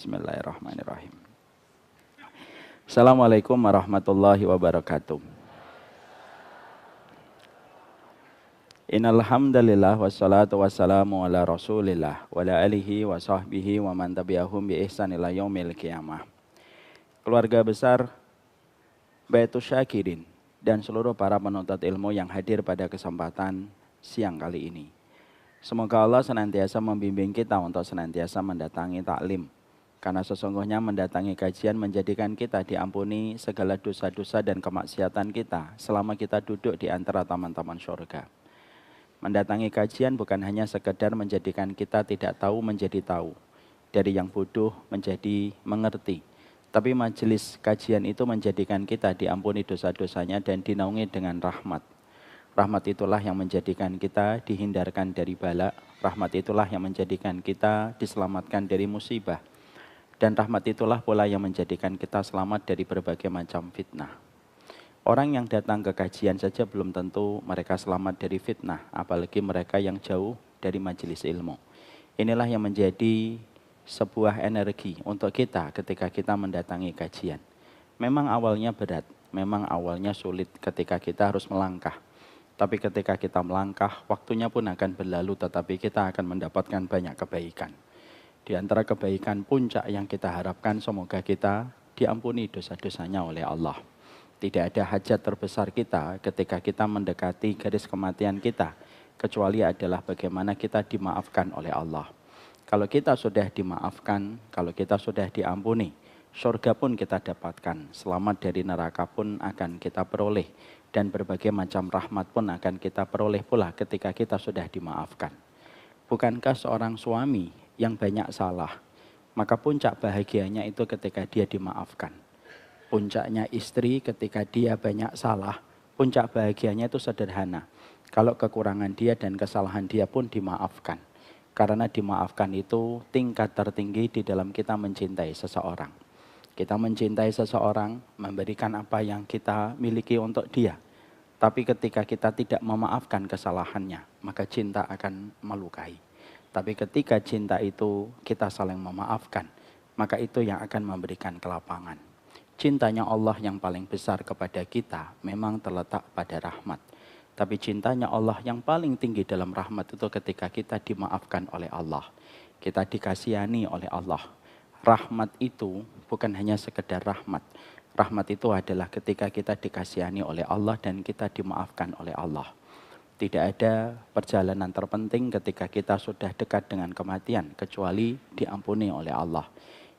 Bismillahirrahmanirrahim. Assalamualaikum warahmatullahi wabarakatuh. Innal hamdalillah wassalatu wassalamu ala Rasulillah wa ala alihi wa sahbihi wa man tabi'ahum bi ihsan ila yaumil qiyamah. Keluarga besar Baitus Syakirin dan seluruh para penuntut ilmu yang hadir pada kesempatan siang kali ini. Semoga Allah senantiasa membimbing kita untuk senantiasa mendatangi taklim. Karena sesungguhnya mendatangi kajian menjadikan kita diampuni segala dosa-dosa dan kemaksiatan kita selama kita duduk di antara taman-taman surga. Mendatangi kajian bukan hanya sekedar menjadikan kita tidak tahu menjadi tahu, dari yang bodoh menjadi mengerti. Tapi majelis kajian itu menjadikan kita diampuni dosa-dosanya dan dinaungi dengan rahmat. Rahmat itulah yang menjadikan kita dihindarkan dari bala. Rahmat itulah yang menjadikan kita diselamatkan dari musibah. Dan rahmat itulah pula yang menjadikan kita selamat dari berbagai macam fitnah. Orang yang datang ke kajian saja belum tentu mereka selamat dari fitnah, apalagi mereka yang jauh dari majelis ilmu. Inilah yang menjadi sebuah energi untuk kita ketika kita mendatangi kajian. Memang awalnya berat, memang awalnya sulit ketika kita harus melangkah. Tapi ketika kita melangkah, waktunya pun akan berlalu, tetapi kita akan mendapatkan banyak kebaikan. Di antara kebaikan puncak yang kita harapkan, semoga kita diampuni dosa-dosanya oleh Allah. Tidak ada hajat terbesar kita ketika kita mendekati garis kematian kita, kecuali adalah bagaimana kita dimaafkan oleh Allah. Kalau kita sudah dimaafkan, kalau kita sudah diampuni, surga pun kita dapatkan, selamat dari neraka pun akan kita peroleh, dan berbagai macam rahmat pun akan kita peroleh pula ketika kita sudah dimaafkan. Bukankah seorang suami yang banyak salah, maka puncak bahagianya itu ketika dia dimaafkan. Puncaknya istri ketika dia banyak salah, puncak bahagianya itu sederhana. Kalau kekurangan dia dan kesalahan dia pun dimaafkan. Karena dimaafkan itu tingkat tertinggi di dalam kita mencintai seseorang. Kita mencintai seseorang, memberikan apa yang kita miliki untuk dia. Tapi ketika kita tidak memaafkan kesalahannya, maka cinta akan melukai. Tapi ketika cinta itu kita saling memaafkan, maka itu yang akan memberikan kelapangan. Cintanya Allah yang paling besar kepada kita memang terletak pada rahmat. Tapi cintanya Allah yang paling tinggi dalam rahmat itu ketika kita dimaafkan oleh Allah. Kita dikasihani oleh Allah. Rahmat itu bukan hanya sekedar rahmat. Rahmat itu adalah ketika kita dikasihani oleh Allah dan kita dimaafkan oleh Allah. Tidak ada perjalanan terpenting ketika kita sudah dekat dengan kematian, kecuali diampuni oleh Allah.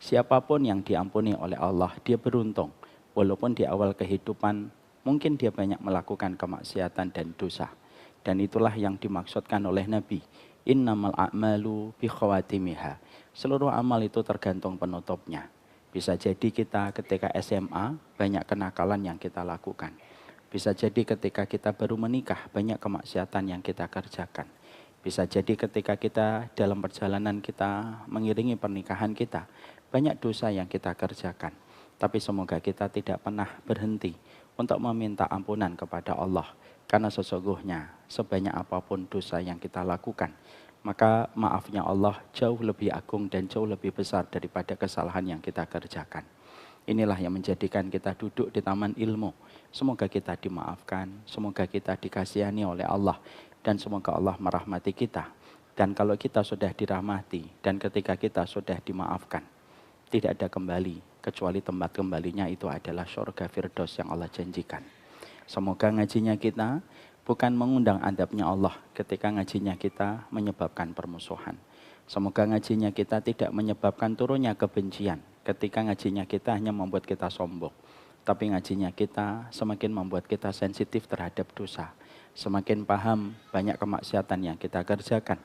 Siapapun yang diampuni oleh Allah, dia beruntung. Walaupun di awal kehidupan, mungkin dia banyak melakukan kemaksiatan dan dosa. Dan itulah yang dimaksudkan oleh Nabi. Innamal a'malu bi khawatimiha. Seluruh amal itu tergantung penutupnya. Bisa jadi kita ketika SMA, banyak kenakalan yang kita lakukan. Bisa jadi ketika kita baru menikah, banyak kemaksiatan yang kita kerjakan. Bisa jadi ketika kita dalam perjalanan kita mengiringi pernikahan kita, banyak dosa yang kita kerjakan. Tapi semoga kita tidak pernah berhenti untuk meminta ampunan kepada Allah. Karena sesungguhnya sebanyak apapun dosa yang kita lakukan, maka maafnya Allah jauh lebih agung dan jauh lebih besar daripada kesalahan yang kita kerjakan. Inilah yang menjadikan kita duduk di taman ilmu. Semoga kita dimaafkan, semoga kita dikasihani oleh Allah, dan semoga Allah merahmati kita. Dan kalau kita sudah dirahmati, dan ketika kita sudah dimaafkan, tidak ada kembali, kecuali tempat kembalinya itu adalah surga Firdaus yang Allah janjikan. Semoga ngajinya kita bukan mengundang adabnya Allah ketika ngajinya kita menyebabkan permusuhan. Semoga ngajinya kita tidak menyebabkan turunnya kebencian ketika ngajinya kita hanya membuat kita sombong. Tapi ngajinya kita semakin membuat kita sensitif terhadap dosa. Semakin paham banyak kemaksiatan yang kita kerjakan.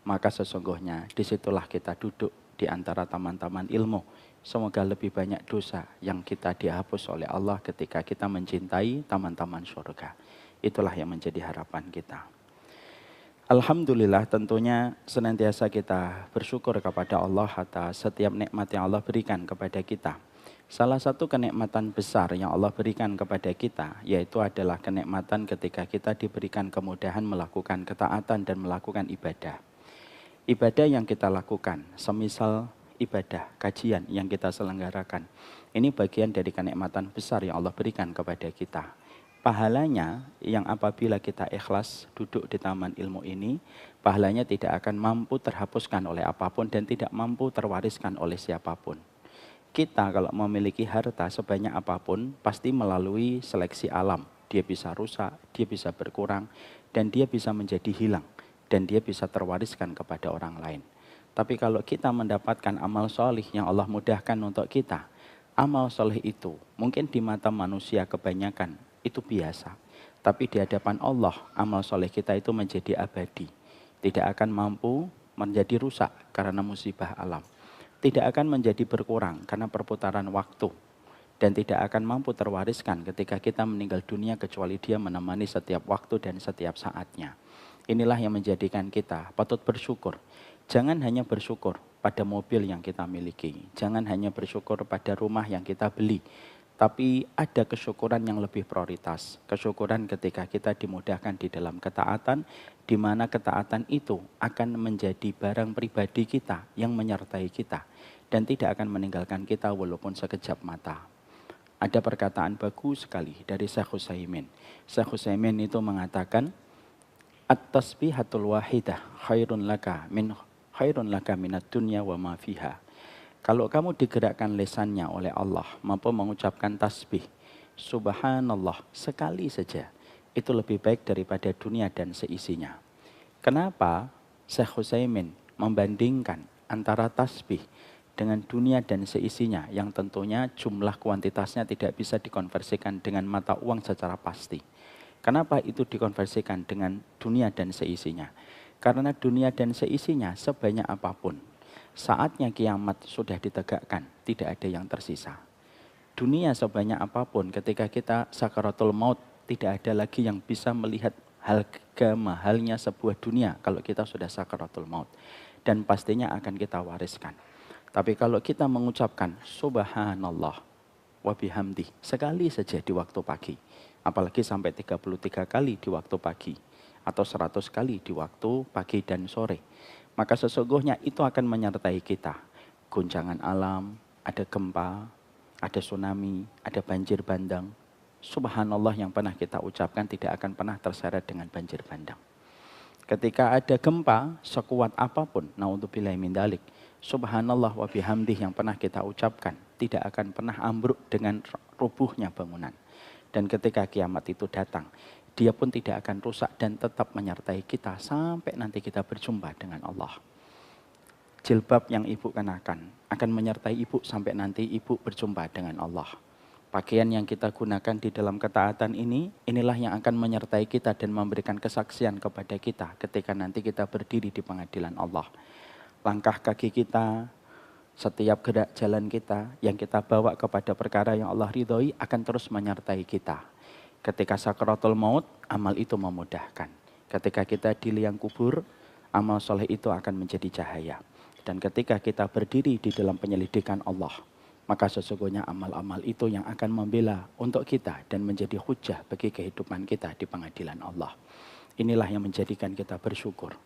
Maka sesungguhnya disitulah kita duduk di antara taman-taman ilmu. Semoga lebih banyak dosa yang kita dihapus oleh Allah ketika kita mencintai taman-taman surga. Itulah yang menjadi harapan kita. Alhamdulillah, tentunya senantiasa kita bersyukur kepada Allah atas setiap nikmat yang Allah berikan kepada kita. Salah satu kenikmatan besar yang Allah berikan kepada kita, yaitu adalah kenikmatan ketika kita diberikan kemudahan melakukan ketaatan dan melakukan ibadah. Ibadah yang kita lakukan, semisal ibadah, kajian yang kita selenggarakan. Ini bagian dari kenikmatan besar yang Allah berikan kepada kita. Pahalanya yang apabila kita ikhlas duduk di taman ilmu ini, pahalanya tidak akan mampu terhapuskan oleh apapun dan tidak mampu terwariskan oleh siapapun. Kita kalau memiliki harta sebanyak apapun pasti melalui seleksi alam. Dia bisa rusak, dia bisa berkurang, dan dia bisa menjadi hilang. Dan dia bisa terwariskan kepada orang lain. Tapi kalau kita mendapatkan amal solih yang Allah mudahkan untuk kita, amal soleh itu mungkin di mata manusia kebanyakan itu biasa. Tapi di hadapan Allah, amal soleh kita itu menjadi abadi. Tidak akan mampu menjadi rusak karena musibah alam. Tidak akan menjadi berkurang karena perputaran waktu. Dan tidak akan mampu terwariskan ketika kita meninggal dunia kecuali dia menemani setiap waktu dan setiap saatnya. Inilah yang menjadikan kita patut bersyukur. Jangan hanya bersyukur pada mobil yang kita miliki. Jangan hanya bersyukur pada rumah yang kita beli. Tapi ada kesyukuran yang lebih prioritas. Kesyukuran ketika kita dimudahkan di dalam ketaatan, di mana ketaatan itu akan menjadi barang pribadi kita yang menyertai kita. Dan tidak akan meninggalkan kita walaupun sekejap mata. Ada perkataan bagus sekali dari Syekh Utsaimin. Syekh Utsaimin itu mengatakan, At-tasbihatul wahidah khairun laka minat dunya wa ma fiha. Kalau kamu digerakkan lesannya oleh Allah, mampu mengucapkan tasbih, subhanallah, sekali saja, itu lebih baik daripada dunia dan seisinya. Kenapa Syekh Utsaimin membandingkan antara tasbih dengan dunia dan seisinya yang tentunya jumlah kuantitasnya tidak bisa dikonversikan dengan mata uang secara pasti. Kenapa itu dikonversikan dengan dunia dan seisinya? Karena dunia dan seisinya sebanyak apapun, saatnya kiamat sudah ditegakkan, tidak ada yang tersisa. Dunia sebanyak apapun, ketika kita sakaratul maut, tidak ada lagi yang bisa melihat harga mahalnya sebuah dunia kalau kita sudah sakaratul maut. Dan pastinya akan kita wariskan. Tapi kalau kita mengucapkan subhanallah wa bihamdi sekali saja di waktu pagi, apalagi sampai 33 kali di waktu pagi, atau 100 kali di waktu pagi dan sore, maka sesungguhnya itu akan menyertai kita. Guncangan alam, ada gempa, ada tsunami, ada banjir bandang. Subhanallah yang pernah kita ucapkan tidak akan pernah terseret dengan banjir bandang. Ketika ada gempa, sekuat apapun, naudzubillahi min dzalik, subhanallah wa bihamdih yang pernah kita ucapkan tidak akan pernah ambruk dengan rubuhnya bangunan. Dan ketika kiamat itu datang, dia pun tidak akan rusak dan tetap menyertai kita sampai nanti kita berjumpa dengan Allah. Jilbab yang ibu kenakan akan menyertai ibu sampai nanti ibu berjumpa dengan Allah. Pakaian yang kita gunakan di dalam ketaatan ini, inilah yang akan menyertai kita dan memberikan kesaksian kepada kita ketika nanti kita berdiri di pengadilan Allah. Langkah kaki kita, setiap gerak jalan kita yang kita bawa kepada perkara yang Allah ridhoi akan terus menyertai kita. Ketika sakaratul maut, amal itu memudahkan. Ketika kita di liang kubur, amal soleh itu akan menjadi cahaya. Dan ketika kita berdiri di dalam penyelidikan Allah, maka sesungguhnya amal-amal itu yang akan membela untuk kita dan menjadi hujah bagi kehidupan kita di pengadilan Allah. Inilah yang menjadikan kita bersyukur.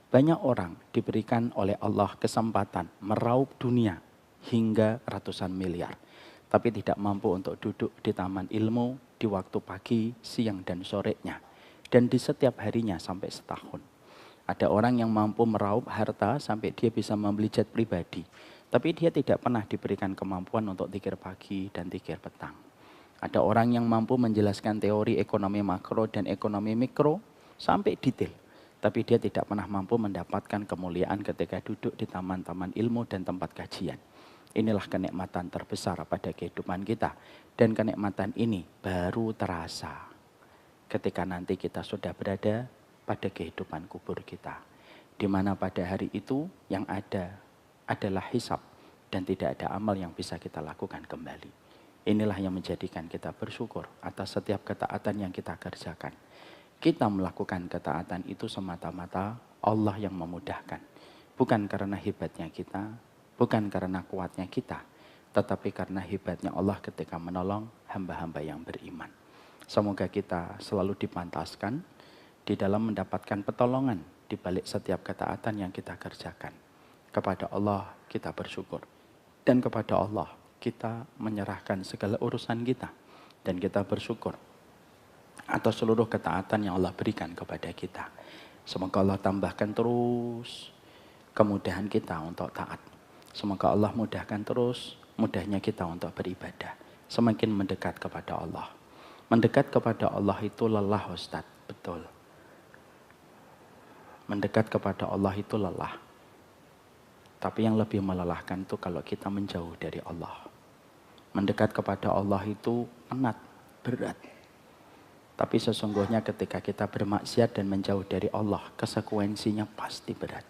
Banyak orang diberikan oleh Allah kesempatan meraup dunia hingga ratusan miliar. Tapi tidak mampu untuk duduk di taman ilmu di waktu pagi, siang, dan sorenya. Dan di setiap harinya sampai setahun. Ada orang yang mampu meraup harta sampai dia bisa membeli jet pribadi. Tapi dia tidak pernah diberikan kemampuan untuk zikir pagi dan zikir petang. Ada orang yang mampu menjelaskan teori ekonomi makro dan ekonomi mikro sampai detail. Tapi dia tidak pernah mampu mendapatkan kemuliaan ketika duduk di taman-taman ilmu dan tempat kajian. Inilah kenikmatan terbesar pada kehidupan kita. Dan kenikmatan ini baru terasa ketika nanti kita sudah berada pada kehidupan kubur kita. Di mana pada hari itu yang ada adalah hisab dan tidak ada amal yang bisa kita lakukan kembali. Inilah yang menjadikan kita bersyukur atas setiap ketaatan yang kita kerjakan. Kita melakukan ketaatan itu semata-mata Allah yang memudahkan. Bukan karena hebatnya kita, bukan karena kuatnya kita, tetapi karena hebatnya Allah ketika menolong hamba-hamba yang beriman. Semoga kita selalu dipantaskan di dalam mendapatkan pertolongan di balik setiap ketaatan yang kita kerjakan. kepada Allah kita bersyukur. Dan kepada Allah kita menyerahkan segala urusan kita. Dan kita bersyukur atas seluruh ketaatan yang Allah berikan kepada kita. Semoga Allah tambahkan terus kemudahan kita untuk taat. Semoga Allah mudahkan terus mudahnya kita untuk beribadah. Semakin mendekat kepada Allah. Mendekat kepada Allah itu lelah, Ustaz. Betul. Mendekat kepada Allah itu lelah. Tapi yang lebih melelahkan itu kalau kita menjauh dari Allah. Mendekat kepada Allah itu penat, berat. Tapi sesungguhnya ketika kita bermaksiat dan menjauh dari Allah, konsekuensinya pasti berat.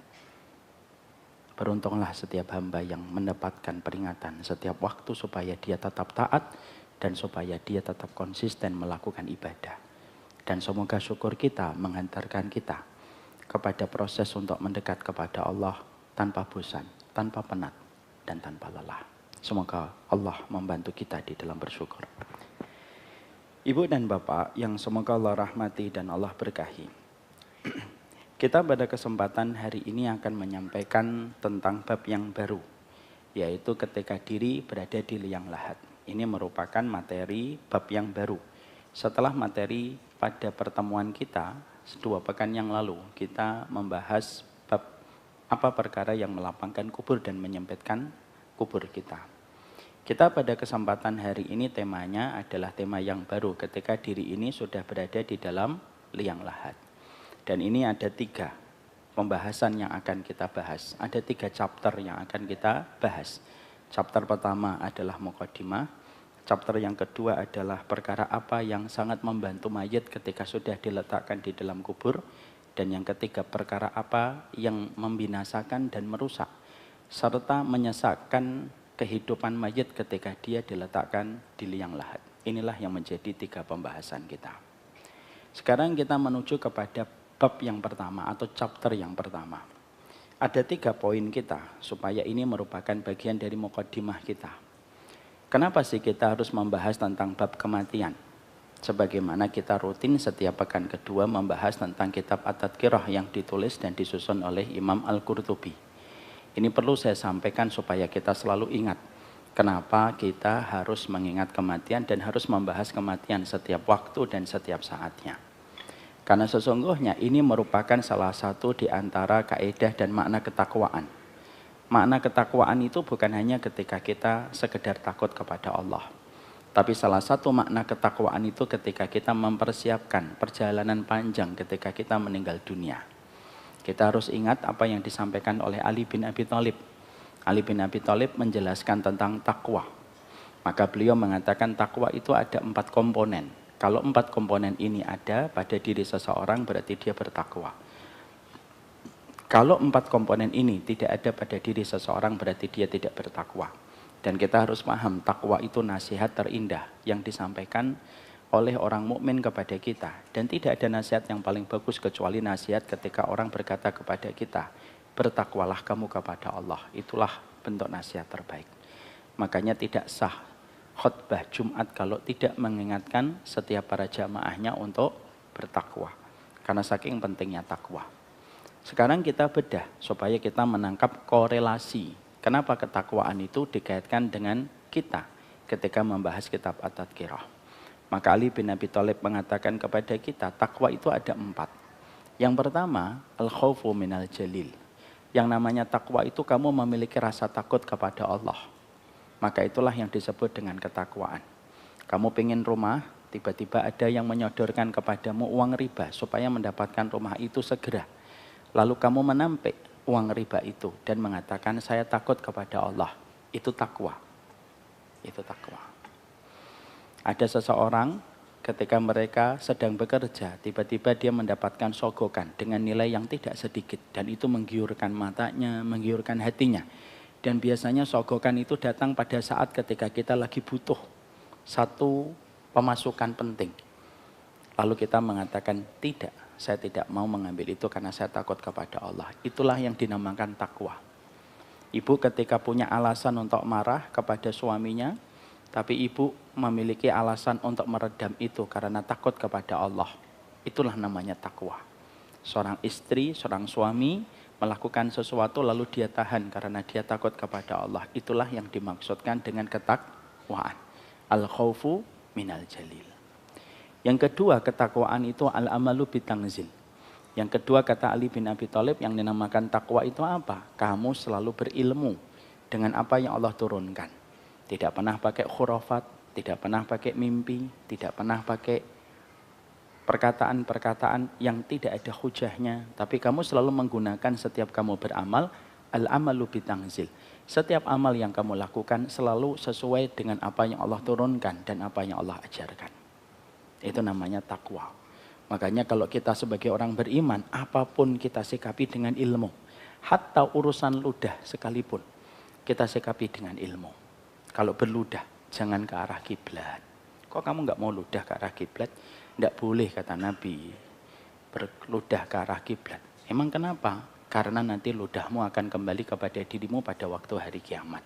Beruntunglah setiap hamba yang mendapatkan peringatan setiap waktu supaya dia tetap taat dan supaya dia tetap konsisten melakukan ibadah. Dan semoga syukur kita menghantarkan kita kepada proses untuk mendekat kepada Allah tanpa bosan, tanpa penat, dan tanpa lelah. Semoga Allah membantu kita di dalam bersyukur. Ibu dan Bapak yang semoga Allah rahmati dan Allah berkahi. Kita pada kesempatan hari ini akan menyampaikan tentang bab yang baru, yaitu ketika diri berada di liang lahat. Ini merupakan materi bab yang baru. Setelah materi pada pertemuan kita, 2 pekan yang lalu, kita membahas bab apa perkara yang melapangkan kubur dan menyempitkan kubur kita. Kita pada kesempatan hari ini temanya adalah tema yang baru ketika diri ini sudah berada di dalam liang lahat. Dan ini ada 3 pembahasan yang akan kita bahas. Ada 3 chapter yang akan kita bahas. Chapter pertama adalah muqaddimah. Chapter yang kedua adalah perkara apa yang sangat membantu mayit ketika sudah diletakkan di dalam kubur. Dan yang ketiga perkara apa yang membinasakan dan merusak. Serta menyesakkan kehidupan mayit ketika dia diletakkan di liang lahat. Inilah yang menjadi 3 pembahasan kita. Sekarang kita menuju kepada bab yang pertama atau chapter yang pertama. Ada 3 poin kita supaya ini merupakan bagian dari muqaddimah kita. Kenapa sih kita harus membahas tentang bab kematian? Sebagaimana kita rutin setiap pekan kedua membahas tentang kitab At-Tadhkirah yang ditulis dan disusun oleh Imam Al-Qurtubi. Ini perlu saya sampaikan supaya kita selalu ingat kenapa kita harus mengingat kematian dan harus membahas kematian setiap waktu dan setiap saatnya. Karena sesungguhnya ini merupakan salah satu di antara kaidah dan makna ketakwaan. Makna ketakwaan itu bukan hanya ketika kita sekedar takut kepada Allah. Tapi salah satu makna ketakwaan itu ketika kita mempersiapkan perjalanan panjang ketika kita meninggal dunia. Kita harus ingat apa yang disampaikan oleh Ali bin Abi Thalib. Ali bin Abi Thalib menjelaskan tentang takwa. Maka beliau mengatakan takwa itu ada 4 komponen. Kalau 4 komponen ini ada pada diri seseorang berarti dia bertakwa. Kalau 4 komponen ini tidak ada pada diri seseorang berarti dia tidak bertakwa. Dan kita harus paham takwa itu nasihat terindah yang disampaikan oleh orang mukmin kepada kita. Dan tidak ada nasihat yang paling bagus kecuali nasihat ketika orang berkata kepada kita, bertakwalah kamu kepada Allah. Itulah bentuk nasihat terbaik. Makanya tidak sah khutbah Jumat kalau tidak mengingatkan setiap para jamaahnya untuk bertakwa. Karena saking pentingnya takwa. Sekarang kita bedah supaya kita menangkap korelasi. Kenapa ketakwaan itu dikaitkan dengan kita ketika membahas kitab At-Tadhkirah. Maka Ali bin Abi Thalib mengatakan kepada kita, takwa itu ada 4. Yang pertama, al-khawfu minal jalil. Yang namanya takwa itu kamu memiliki rasa takut kepada Allah. Maka itulah yang disebut dengan ketakwaan. Kamu pengen rumah, tiba-tiba ada yang menyodorkan kepadamu uang riba supaya mendapatkan rumah itu segera. Lalu kamu menampik uang riba itu dan mengatakan saya takut kepada Allah. Itu takwa. Itu takwa. Ada seseorang ketika mereka sedang bekerja, tiba-tiba dia mendapatkan sogokan dengan nilai yang tidak sedikit. Dan itu menggiurkan matanya, menggiurkan hatinya. Dan biasanya sogokan itu datang pada saat ketika kita lagi butuh satu pemasukan penting. Lalu kita mengatakan, tidak, saya tidak mau mengambil itu karena saya takut kepada Allah. Itulah yang dinamakan takwa. Ibu ketika punya alasan untuk marah kepada suaminya, tapi ibu memiliki alasan untuk meredam itu karena takut kepada Allah. Itulah namanya takwa. Seorang istri, seorang suami melakukan sesuatu lalu dia tahan karena dia takut kepada Allah. Itulah yang dimaksudkan dengan ketakwaan. Al-khaufu minal jalil. Yang kedua, ketakwaan itu al-amalu bitangzil. Yang kedua, kata Ali bin Abi Thalib, yang dinamakan takwa itu apa? Kamu selalu berilmu dengan apa yang Allah turunkan. Tidak pernah pakai khurafat, tidak pernah pakai mimpi, tidak pernah pakai perkataan-perkataan yang tidak ada hujahnya, tapi kamu selalu menggunakan setiap kamu beramal, al-amalu bitangzil. Setiap amal yang kamu lakukan selalu sesuai dengan apa yang Allah turunkan dan apa yang Allah ajarkan. Itu namanya takwa. Makanya kalau kita sebagai orang beriman, apapun kita sikapi dengan ilmu. Hatta urusan ludah sekalipun, kita sikapi dengan ilmu. Kalau berludah, jangan ke arah kiblat. Kok kamu nggak mau ludah ke arah kiblat? Tidak boleh, kata Nabi, berludah ke arah kiblat. Emang kenapa? Karena nanti ludahmu akan kembali kepada dirimu pada waktu hari kiamat.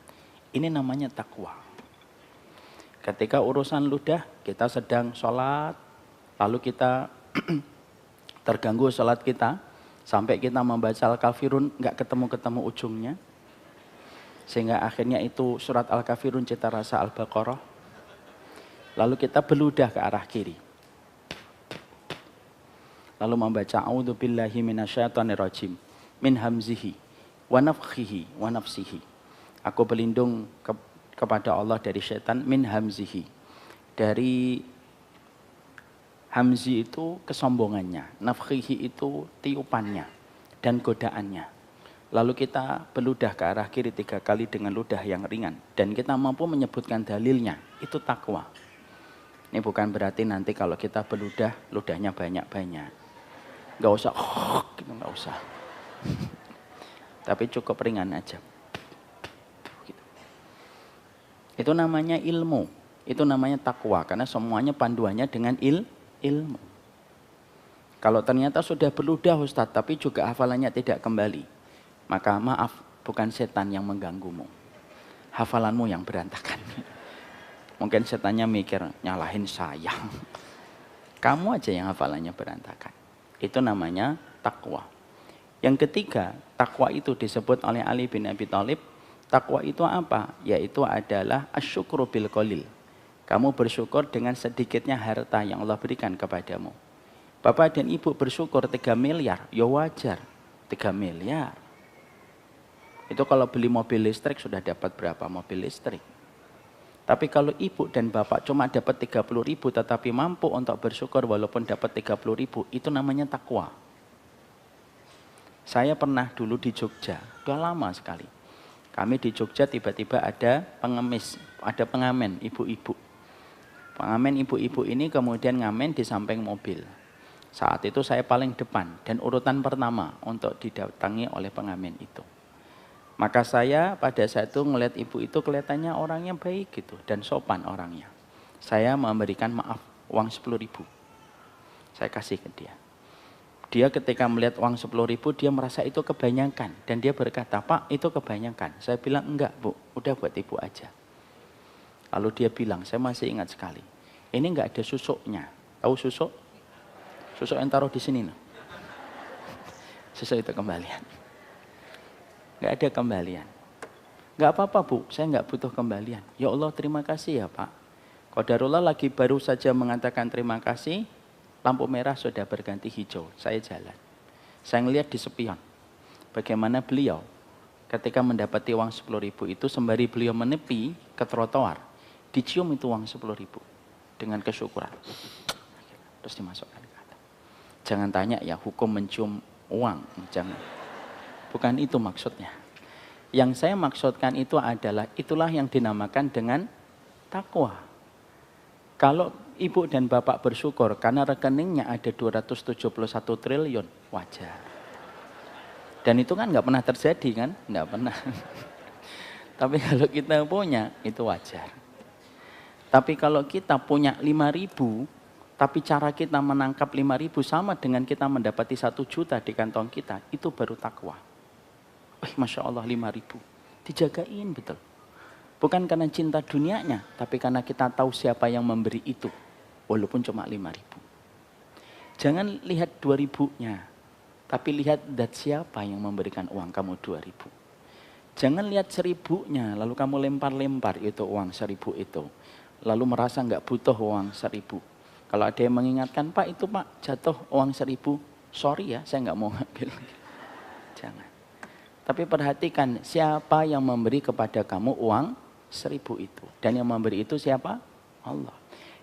Ini namanya takwa. Ketika urusan ludah, kita sedang sholat, lalu kita terganggu sholat kita, sampai kita membaca Al-Kafirun, nggak ketemu-ketemu ujungnya. Sehingga akhirnya itu surat Al-Kafirun cita rasa Al-Baqarah. Lalu kita beludah ke arah kiri. Lalu membaca a'udzubillahi minasyaitonirrajim min hamzihi wa nafthihi wa nafsihi. Aku berlindung kepada Allah dari syaitan min hamzihi. Dari hamzi itu kesombongannya, nafthihi itu tiupannya dan godaannya. Lalu kita beludah ke arah kiri 3 kali dengan ludah yang ringan dan kita mampu menyebutkan dalilnya. Itu takwa. Ini bukan berarti nanti kalau kita beludah, ludahnya banyak-banyak. Nggak usah, gitu, nggak usah. Tapi cukup ringan aja. Gitu. Itu namanya ilmu. Itu namanya takwa. Karena semuanya panduannya dengan ilmu. Kalau ternyata sudah beludah Ustadz, tapi juga hafalannya tidak kembali. Maka maaf, bukan setan yang mengganggumu. Hafalanmu yang berantakan. Mungkin setannya mikir, nyalahin saya. Kamu aja yang hafalannya berantakan. Itu namanya takwa. Yang ketiga, takwa itu disebut oleh Ali bin Abi Thalib. Takwa itu apa? Yaitu adalah asyukru bil qalil. Kamu bersyukur dengan sedikitnya harta yang Allah berikan kepadamu. Bapak dan ibu bersyukur 3 miliar, ya wajar. 3 miliar. Itu kalau beli mobil listrik sudah dapat berapa mobil listrik. Tapi kalau ibu dan bapak cuma dapat 30.000 tetapi mampu untuk bersyukur walaupun dapat 30.000, itu namanya takwa. Saya pernah dulu di Jogja, udah lama sekali. Kami di Jogja tiba-tiba ada pengemis, ada pengamen ibu-ibu. Pengamen ibu-ibu ini kemudian ngamen di samping mobil. Saat itu saya paling depan dan urutan pertama untuk didatangi oleh pengamen itu. Maka saya pada saat itu ngelihat ibu itu kelihatannya orangnya baik gitu dan sopan orangnya. Saya memberikan maaf uang 10.000. Saya kasih ke dia. Dia ketika melihat uang 10.000 dia merasa itu kebanyakan dan dia berkata, "Pak, itu kebanyakan." Saya bilang, "Enggak, Bu, udah buat ibu aja." Lalu dia bilang, saya masih ingat sekali, "Ini enggak ada susuknya." Tahu susuk? Susuk yang taruh di sini loh. Susuk itu kembalian. Nggak ada kembalian. Nggak apa-apa Bu, saya nggak butuh kembalian. Ya Allah, terima kasih ya Pak. Qadarullah lagi baru saja mengatakan terima kasih, lampu merah sudah berganti hijau. Saya jalan. Saya ngelihat di spion bagaimana beliau ketika mendapati uang 10.000 itu sembari beliau menepi ke trotoar, dicium itu uang 10.000 dengan kesyukuran. Terus dimasukkan ke atas. Jangan tanya ya hukum mencium uang, jangan. Bukan itu maksudnya. Yang saya maksudkan itu adalah, itulah yang dinamakan dengan takwa. Kalau ibu dan bapak bersyukur karena rekeningnya ada 271 triliun, wajar. Dan itu kan nggak pernah terjadi kan? Nggak pernah. Tapi kalau kita punya, itu wajar. Tapi kalau kita punya 5.000, tapi cara kita menangkap 5.000 sama dengan kita mendapati 1 juta di kantong kita, itu baru takwa. Masya Allah 5.000. Dijagain betul. Bukan karena cinta dunianya, tapi karena kita tahu siapa yang memberi itu. Walaupun cuma 5.000. Jangan lihat 2.000-nya. Tapi lihat dat siapa yang memberikan uang kamu 2.000. Jangan lihat 1.000-nya, lalu kamu lempar-lempar itu uang 1.000 itu. Lalu merasa nggak butuh uang 1.000. Kalau ada yang mengingatkan, Pak itu Pak jatuh uang 1.000, sorry ya saya nggak mau ngambil. Jangan. Tapi perhatikan siapa yang memberi kepada kamu uang 1.000 itu. Dan yang memberi itu siapa? Allah.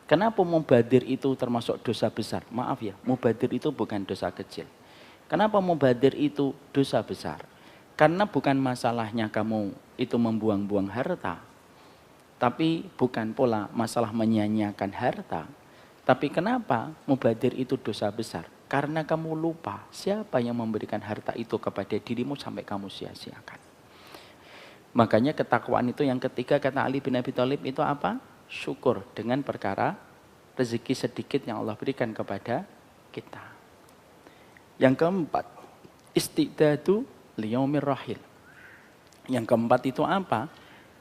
Kenapa mubadir itu termasuk dosa besar? Maaf ya, mubadir itu bukan dosa kecil. Kenapa mubadir itu dosa besar? Karena bukan masalahnya kamu itu membuang-buang harta. Tapi bukan pula masalah menyia-nyiakan harta. Tapi kenapa mubadir itu dosa besar? Karena kamu lupa siapa yang memberikan harta itu kepada dirimu sampai kamu sia-siakan. Makanya ketakwaan itu yang ketiga kata Ali bin Abi Thalib itu apa? Syukur dengan perkara rezeki sedikit yang Allah berikan kepada kita. Yang keempat, istidadu liyaumir rahil. Yang keempat itu apa?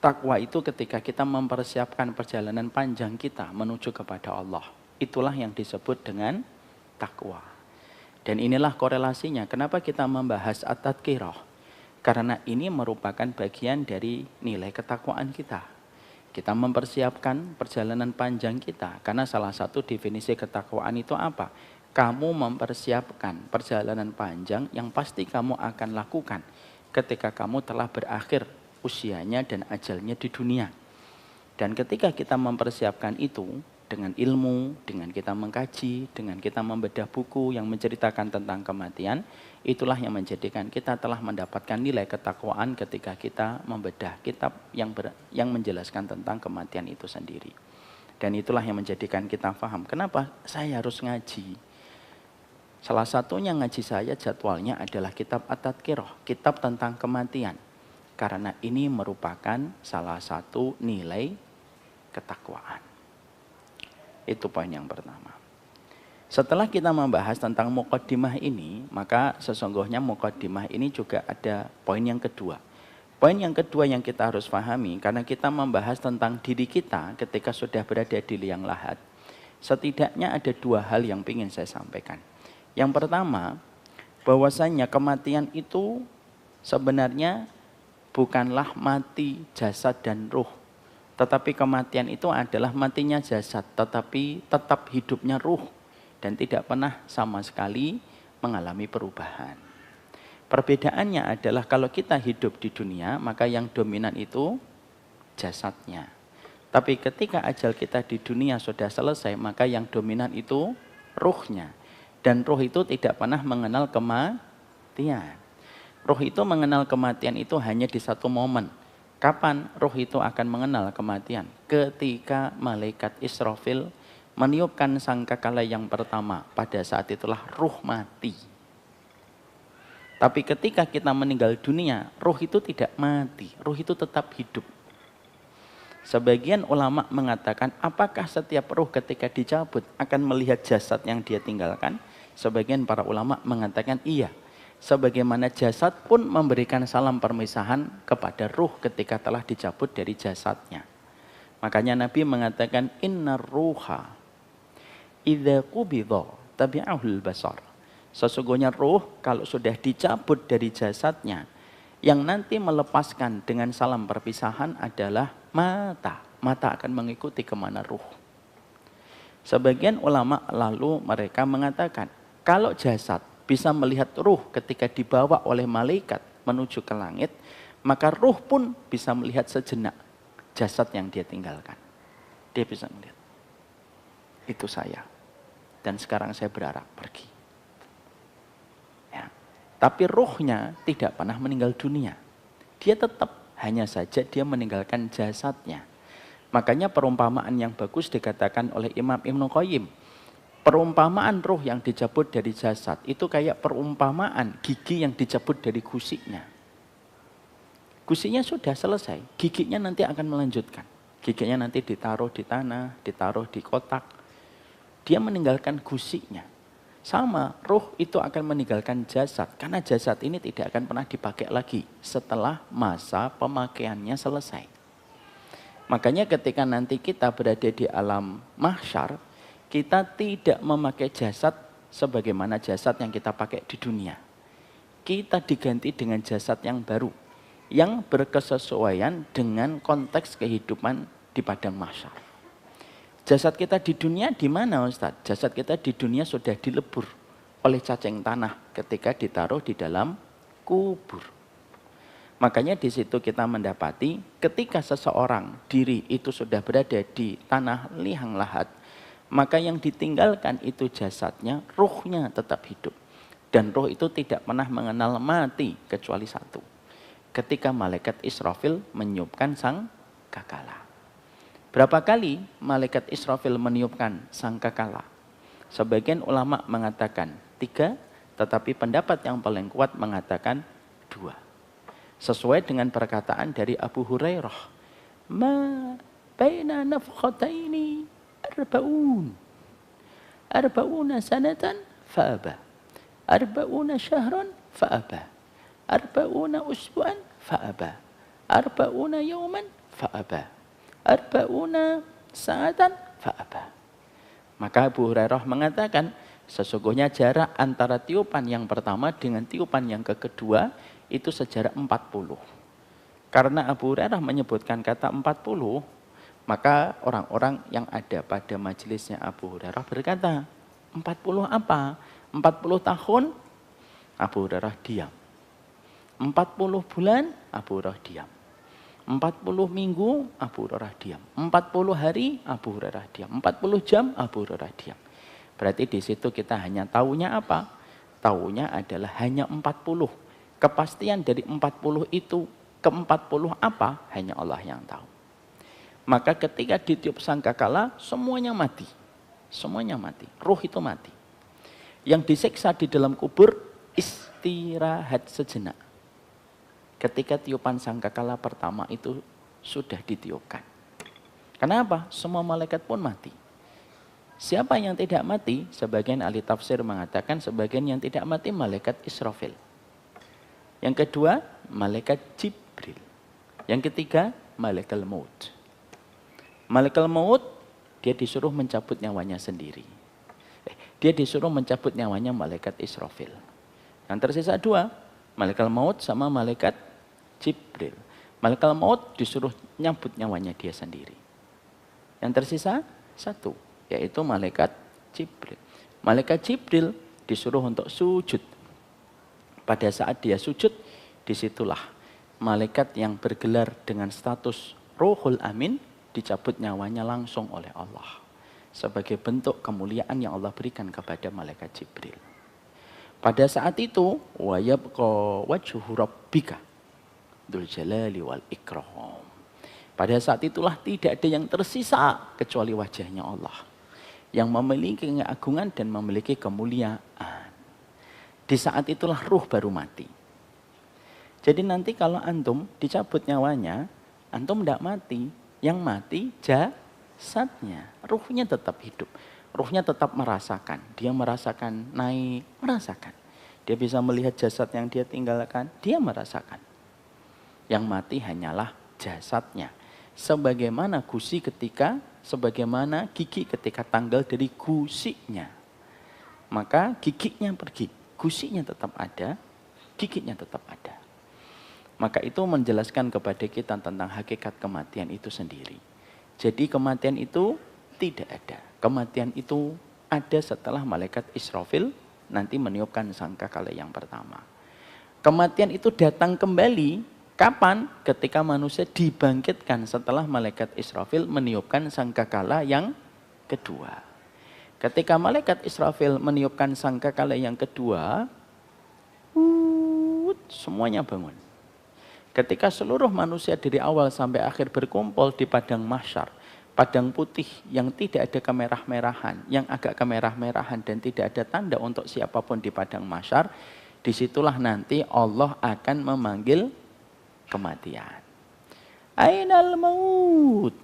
Takwa itu ketika kita mempersiapkan perjalanan panjang kita menuju kepada Allah. Itulah yang disebut dengan takwa. Dan inilah korelasinya. Kenapa kita membahas at-tadhkirah? Karena ini merupakan bagian dari nilai ketakwaan kita. Kita mempersiapkan perjalanan panjang kita. Karena salah satu definisi ketakwaan itu apa? Kamu mempersiapkan perjalanan panjang yang pasti kamu akan lakukan ketika kamu telah berakhir usianya dan ajalnya di dunia. Dan ketika kita mempersiapkan itu dengan ilmu, dengan kita mengkaji, dengan kita membedah buku yang menceritakan tentang kematian, itulah yang menjadikan kita telah mendapatkan nilai ketakwaan ketika kita membedah kitab yang menjelaskan tentang kematian itu sendiri. Dan itulah yang menjadikan kita paham kenapa saya harus ngaji. Salah satunya ngaji saya jadwalnya adalah kitab At-Tadhkirah, kitab tentang kematian. Karena ini merupakan salah satu nilai ketakwaan. Itu poin yang pertama. Setelah kita membahas tentang muqaddimah ini, maka sesungguhnya muqaddimah ini juga ada poin yang kedua. Poin yang kedua yang kita harus pahami, karena kita membahas tentang diri kita ketika sudah berada di liang lahat. Setidaknya ada dua hal yang ingin saya sampaikan. Yang pertama, bahwasanya kematian itu sebenarnya bukanlah mati jasad dan ruh. Tetapi kematian itu adalah matinya jasad, tetapi tetap hidupnya ruh. Dan tidak pernah sama sekali mengalami perubahan. Perbedaannya adalah kalau kita hidup di dunia, maka yang dominan itu jasadnya. Tapi ketika ajal kita di dunia sudah selesai, maka yang dominan itu ruhnya. Dan ruh itu tidak pernah mengenal kematian. Ruh itu mengenal kematian itu hanya di satu momen. Kapan ruh itu akan mengenal kematian? Ketika malaikat Israfil meniupkan sangkakala yang pertama. Pada saat itulah ruh mati. Tapi ketika kita meninggal dunia, ruh itu tidak mati. Ruh itu tetap hidup. Sebagian ulama mengatakan, apakah setiap ruh ketika dicabut akan melihat jasad yang dia tinggalkan? Sebagian para ulama mengatakan iya. Sebagaimana jasad pun memberikan salam permisahan kepada ruh ketika telah dicabut dari jasadnya. Makanya Nabi mengatakan, inna ruha idza qubidha tabi'ahul basar. Sesungguhnya ruh kalau sudah dicabut dari jasadnya, yang nanti melepaskan dengan salam perpisahan adalah mata. Mata akan mengikuti kemana ruh. Sebagian ulama lalu mereka mengatakan, kalau jasad bisa melihat ruh ketika dibawa oleh malaikat menuju ke langit, maka ruh pun bisa melihat sejenak jasad yang dia tinggalkan. Dia bisa melihat. Itu saya. Dan sekarang saya berharap pergi. Ya. Tapi ruhnya tidak pernah meninggal dunia. Dia tetap, hanya saja dia meninggalkan jasadnya. Makanya perumpamaan yang bagus dikatakan oleh Imam Ibnu Qayyim. Perumpamaan ruh yang dicabut dari jasad itu kayak perumpamaan gigi yang dicabut dari gusinya. Gusinya sudah selesai, giginya nanti akan melanjutkan. Giginya nanti ditaruh di tanah, ditaruh di kotak. Dia meninggalkan gusinya. Sama, ruh itu akan meninggalkan jasad. Karena jasad ini tidak akan pernah dipakai lagi setelah masa pemakaiannya selesai. Makanya ketika nanti kita berada di alam mahsyar, kita tidak memakai jasad sebagaimana jasad yang kita pakai di dunia. kita diganti dengan jasad yang baru, yang berkesesuaian dengan konteks kehidupan di padang mahsyar. Jasad kita di dunia di mana, Ustaz? Jasad kita di dunia sudah dilebur oleh cacing tanah ketika ditaruh di dalam kubur. Makanya di situ kita mendapati ketika seseorang diri itu sudah berada di tanah liang lahat, maka yang ditinggalkan itu jasadnya, ruhnya tetap hidup. Dan ruh itu tidak pernah mengenal mati kecuali satu. Ketika malaikat Israfil meniupkan sang kakala. Berapa kali malaikat Israfil meniupkan sang kakala? Sebagian ulama mengatakan 3, tetapi pendapat yang paling kuat mengatakan 2. Sesuai dengan perkataan dari Abu Hurairah. Ma baina nafkhataini arba'una sanatan fa'aba. Arba'una syahran fa'aba. Arba'una usbu'an fa'aba. Arba'una yawman fa'aba. Arba'una sa'atan fa'aba. Maka Abu Hurairah mengatakan, sesungguhnya jarak antara tiupan yang pertama dengan tiupan yang kedua itu sejarak 40. Karena Abu Hurairah menyebutkan kata 40, maka orang-orang yang ada pada majelisnya Abu Hurairah berkata, 40 apa? 40 tahun? Abu Hurairah diam. 40 bulan? Abu Hurairah diam. 40 minggu? Abu Hurairah diam. 40 hari? Abu Hurairah diam. 40 jam? Abu Hurairah diam. Berarti di situ kita hanya taunya apa? Taunya adalah hanya 40. Kepastian dari 40 itu ke 40 apa? Hanya Allah yang tahu. Maka ketika ditiup sangkakala, semuanya mati. Semuanya mati. Ruh itu mati. Yang disiksa di dalam kubur, istirahat sejenak. Ketika tiupan sangkakala pertama itu sudah ditiupkan. Kenapa? Semua malaikat pun mati. Siapa yang tidak mati? Sebagian ahli tafsir mengatakan sebagian yang tidak mati malaikat Israfil. Yang kedua, malaikat Jibril. Yang ketiga, malaikat maut. Malaikat maut, dia disuruh mencabut nyawanya sendiri. Dia disuruh mencabut nyawanya malaikat Israfil. Yang tersisa 2, malaikat maut sama malaikat Jibril. Malaikat maut disuruh nyabut nyawanya dia sendiri. Yang tersisa 1, yaitu malaikat Jibril. Malaikat Jibril disuruh untuk sujud. Pada saat dia sujud, disitulah malaikat yang bergelar dengan status Ruhul Amin dicabut nyawanya langsung oleh Allah. Sebagai bentuk kemuliaan yang Allah berikan kepada malaikat Jibril. Pada saat itu, wa yabqa wajhu rabbika dzul jalali wal ikram. Pada saat itulah tidak ada yang tersisa kecuali wajahnya Allah. Yang memiliki keagungan dan memiliki kemuliaan. Di saat itulah ruh baru mati. Jadi nanti kalau antum dicabut nyawanya, antum tidak mati. Yang mati jasadnya. Ruhnya tetap hidup. Ruhnya tetap merasakan. Dia merasakan naik, merasakan. Dia bisa melihat jasad yang dia tinggalkan, dia merasakan. Yang mati hanyalah jasadnya. Sebagaimana gigi ketika tanggal dari gusinya. Maka giginya pergi. Gusinya tetap ada, giginya tetap ada. Maka itu menjelaskan kepada kita tentang hakikat kematian itu sendiri. Jadi kematian itu tidak ada. Kematian itu ada setelah malaikat Israfil nanti meniupkan sangkakala yang pertama. Kematian itu datang kembali kapan? Ketika manusia dibangkitkan setelah malaikat Israfil meniupkan sangkakala yang kedua. Ketika malaikat Israfil meniupkan sangkakala yang kedua, semuanya bangun. Ketika seluruh manusia dari awal sampai akhir berkumpul di padang mahsyar, padang putih yang tidak ada kemerah-merahan, yang agak kemerah-merahan dan tidak ada tanda untuk siapapun di padang mahsyar, disitulah nanti Allah akan memanggil kematian. Ainal maut.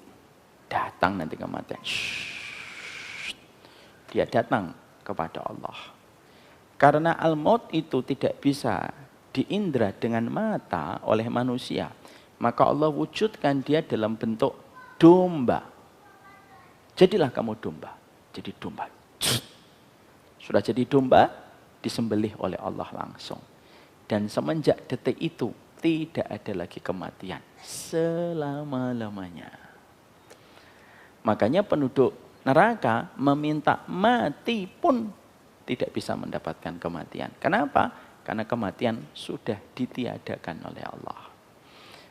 Datang nanti kematian. Dia datang kepada Allah. Karena al-maut itu tidak bisa diindra dengan mata oleh manusia. Maka Allah wujudkan dia dalam bentuk domba. Jadilah kamu domba. Jadi domba. Sudah jadi domba, disembelih oleh Allah langsung. Dan semenjak detik itu tidak ada lagi kematian selama-lamanya. Makanya penduduk neraka meminta mati pun tidak bisa mendapatkan kematian. Kenapa? Karena kematian sudah ditiadakan oleh Allah.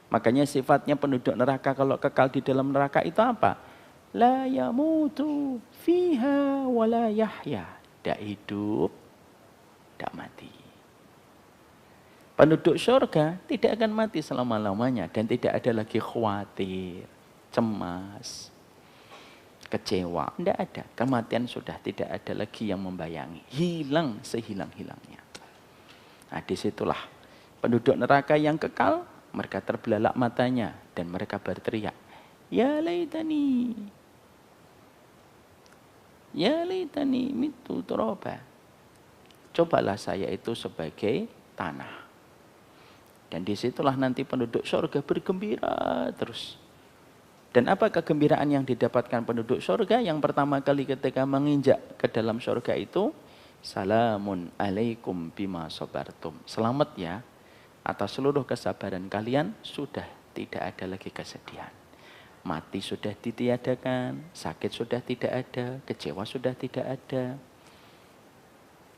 Makanya sifatnya penduduk neraka kalau kekal di dalam neraka itu apa? La yamutu fiha wa la yahya. Tidak hidup, tidak mati. Penduduk surga tidak akan mati selama-lamanya dan tidak ada lagi khawatir, cemas, kecewa. Tidak ada. Kematian sudah tidak ada lagi yang membayangi. Hilang sehilang-hilangnya. Nah, disitulah penduduk neraka yang kekal, mereka terbelalak matanya dan mereka berteriak, Ya laitani mitu turaba. Cobalah saya itu sebagai tanah. Dan disitulah nanti penduduk surga bergembira terus. Dan apa kegembiraan yang didapatkan penduduk surga? Yang pertama kali ketika menginjak ke dalam surga itu, Salamun alaikum bima sabartum. Selamat ya, atas seluruh kesabaran kalian sudah tidak ada lagi kesedihan. Mati sudah ditiadakan, sakit sudah tidak ada, kecewa sudah tidak ada,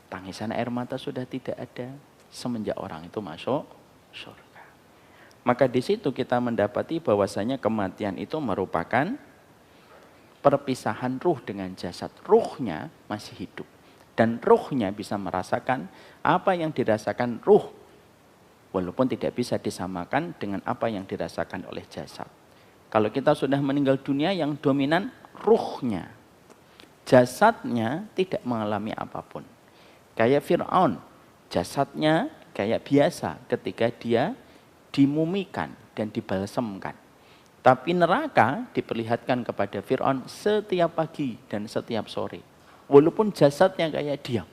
tangisan air mata sudah tidak ada, semenjak orang itu masuk surga. Maka di situ kita mendapati bahwasanya kematian itu merupakan perpisahan ruh dengan jasad. Ruhnya masih hidup. Dan ruhnya bisa merasakan apa yang dirasakan ruh. Walaupun tidak bisa disamakan dengan apa yang dirasakan oleh jasad. Kalau kita sudah meninggal dunia, yang dominan ruhnya. Jasadnya tidak mengalami apapun. Kayak Fir'aun, jasadnya kayak biasa ketika dia dimumikan dan dibalsemkan. Tapi neraka diperlihatkan kepada Fir'aun setiap pagi dan setiap sore. Walaupun jasadnya kayak diam.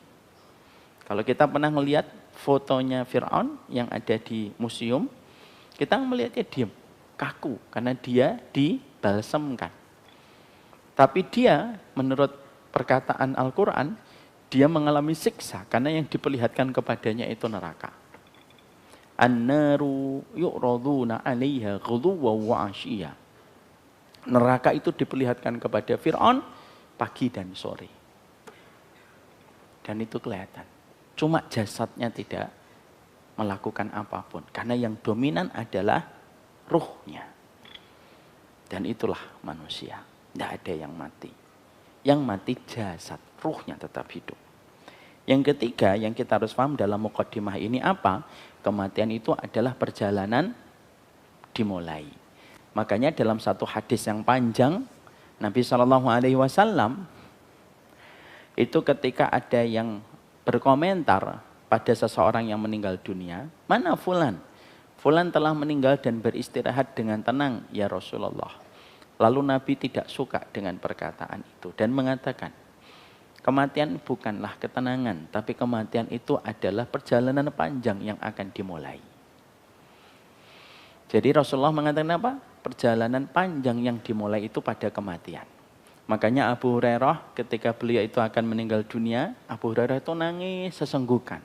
Kalau kita pernah melihat fotonya Fir'aun yang ada di museum, kita melihatnya diam, kaku, karena dia dibalsemkan. Tapi dia, menurut perkataan Al-Quran, dia mengalami siksa karena yang diperlihatkan kepadanya itu neraka. An-naru yu'raduna 'alaiha ghuduwwan wa 'ashiyya. Neraka itu diperlihatkan kepada Fir'aun pagi dan sore. Dan itu kelihatan. Cuma jasadnya tidak melakukan apapun karena yang dominan adalah ruhnya. Dan itulah manusia. Tidak ada yang mati. Yang mati jasad, ruhnya tetap hidup. Yang ketiga yang kita harus paham dalam muqaddimah ini apa? Kematian itu adalah perjalanan dimulai. Makanya dalam satu hadis yang panjang, Nabi SAW itu ketika ada yang berkomentar pada seseorang yang meninggal dunia, mana fulan? Fulan telah meninggal dan beristirahat dengan tenang, ya Rasulullah. Lalu Nabi tidak suka dengan perkataan itu dan mengatakan, kematian bukanlah ketenangan, tapi kematian itu adalah perjalanan panjang yang akan dimulai. Jadi Rasulullah mengatakan apa? Perjalanan panjang yang dimulai itu pada kematian. Makanya Abu Hurairah ketika beliau itu akan meninggal dunia, Abu Hurairah itu nangis sesenggukan.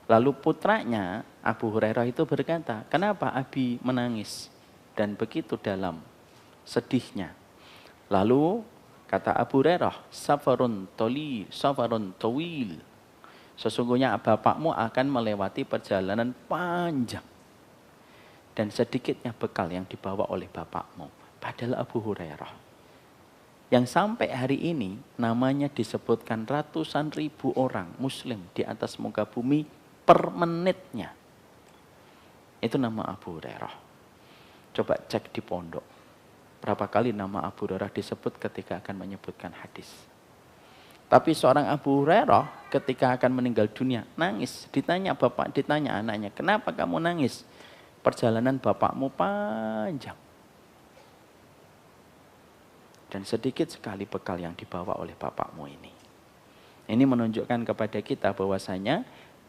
Lalu putranya Abu Hurairah itu berkata, kenapa Abi menangis? Dan begitu dalam sedihnya. Lalu kata Abu Hurairah, safarun tawil. Sesungguhnya bapakmu akan melewati perjalanan panjang. Dan sedikitnya bekal yang dibawa oleh bapakmu. Padahal Abu Hurairah. Yang sampai hari ini namanya disebutkan ratusan ribu orang muslim di atas muka bumi per menitnya. Itu nama Abu Hurairah. Coba cek di pondok. Berapa kali nama Abu Hurairah disebut ketika akan menyebutkan hadis. Tapi seorang Abu Hurairah ketika akan meninggal dunia nangis. Ditanya bapak, ditanya anaknya, kenapa kamu nangis? Perjalanan bapakmu panjang. Dan sedikit sekali bekal yang dibawa oleh bapakmu ini. Ini menunjukkan kepada kita bahwasanya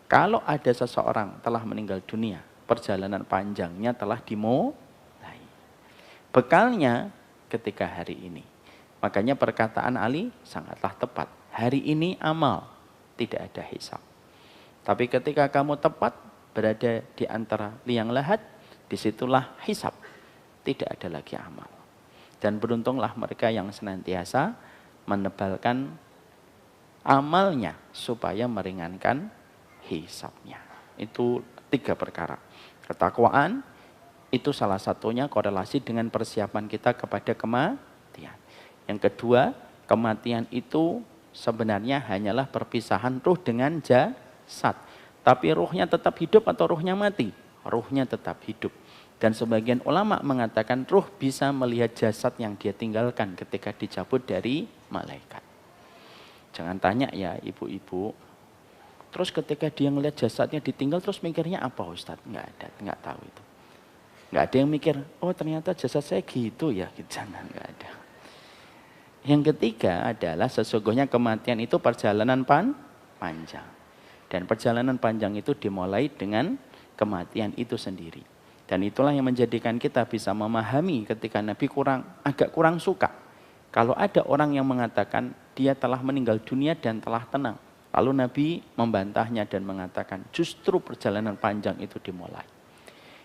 kalau ada seseorang telah meninggal dunia, perjalanan panjangnya telah dimulai. Bekalnya ketika hari ini. Makanya perkataan Ali sangatlah tepat. Hari ini amal, tidak ada hisab. Tapi ketika kamu tepat berada di antara liang lahat, disitulah hisab. Tidak ada lagi amal. Dan beruntunglah mereka yang senantiasa menebalkan amalnya supaya meringankan hisabnya. Itu 3 perkara. Ketakwaan itu salah satunya korelasi dengan persiapan kita kepada kematian. Yang kedua, kematian itu sebenarnya hanyalah perpisahan ruh dengan jasad. Tapi ruhnya tetap hidup atau ruhnya mati? Ruhnya tetap hidup. Dan sebagian ulama mengatakan ruh bisa melihat jasad yang dia tinggalkan ketika dicabut dari malaikat. Jangan tanya ya ibu-ibu. Terus ketika dia ngelihat jasadnya ditinggal terus mikirnya apa Ustadz? Enggak tahu itu. Enggak ada yang mikir, oh ternyata jasad saya gitu ya. Jangan, enggak ada. Yang ketiga adalah sesungguhnya kematian itu perjalanan panjang. Dan perjalanan panjang itu dimulai dengan kematian itu sendiri. Dan itulah yang menjadikan kita bisa memahami ketika Nabi agak kurang suka. Kalau ada orang yang mengatakan dia telah meninggal dunia dan telah tenang. Lalu Nabi membantahnya dan mengatakan justru perjalanan panjang itu dimulai.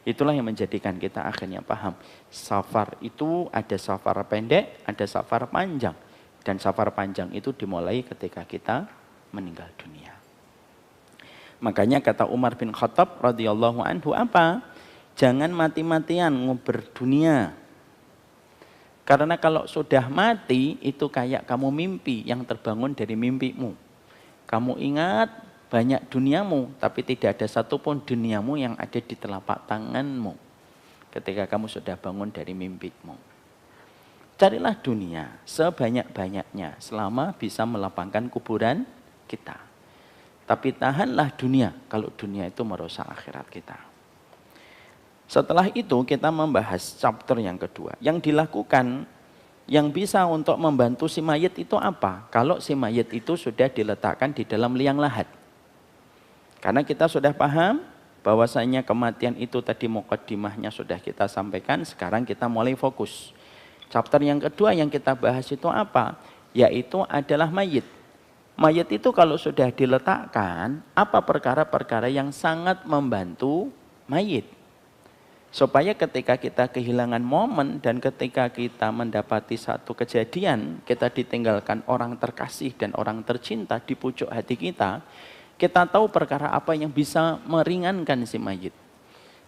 Itulah yang menjadikan kita akhirnya paham. Safar itu ada safar pendek, ada safar panjang. Dan safar panjang itu dimulai ketika kita meninggal dunia. Makanya kata Umar bin Khattab radhiyallahu anhu apa? Jangan mati-matian nguber dunia. Karena kalau sudah mati itu kayak kamu mimpi yang terbangun dari mimpimu. Kamu ingat banyak duniamu tapi tidak ada satupun duniamu yang ada di telapak tanganmu. Ketika kamu sudah bangun dari mimpimu. Carilah dunia sebanyak-banyaknya selama bisa melapangkan kuburan kita. Tapi tahanlah dunia kalau dunia itu merusak akhirat kita. Setelah itu kita membahas chapter yang kedua. Yang dilakukan yang bisa untuk membantu si mayit itu apa? Kalau si mayit itu sudah diletakkan di dalam liang lahat. Karena kita sudah paham bahwasanya kematian itu tadi muqaddimahnya sudah kita sampaikan. Sekarang kita mulai fokus. Chapter yang kedua yang kita bahas itu apa? Yaitu adalah mayit. Mayit itu kalau sudah diletakkan, apa perkara-perkara yang sangat membantu mayit? Supaya ketika kita kehilangan momen dan ketika kita mendapati satu kejadian, kita ditinggalkan orang terkasih dan orang tercinta di pucuk hati kita, kita tahu perkara apa yang bisa meringankan si mayit.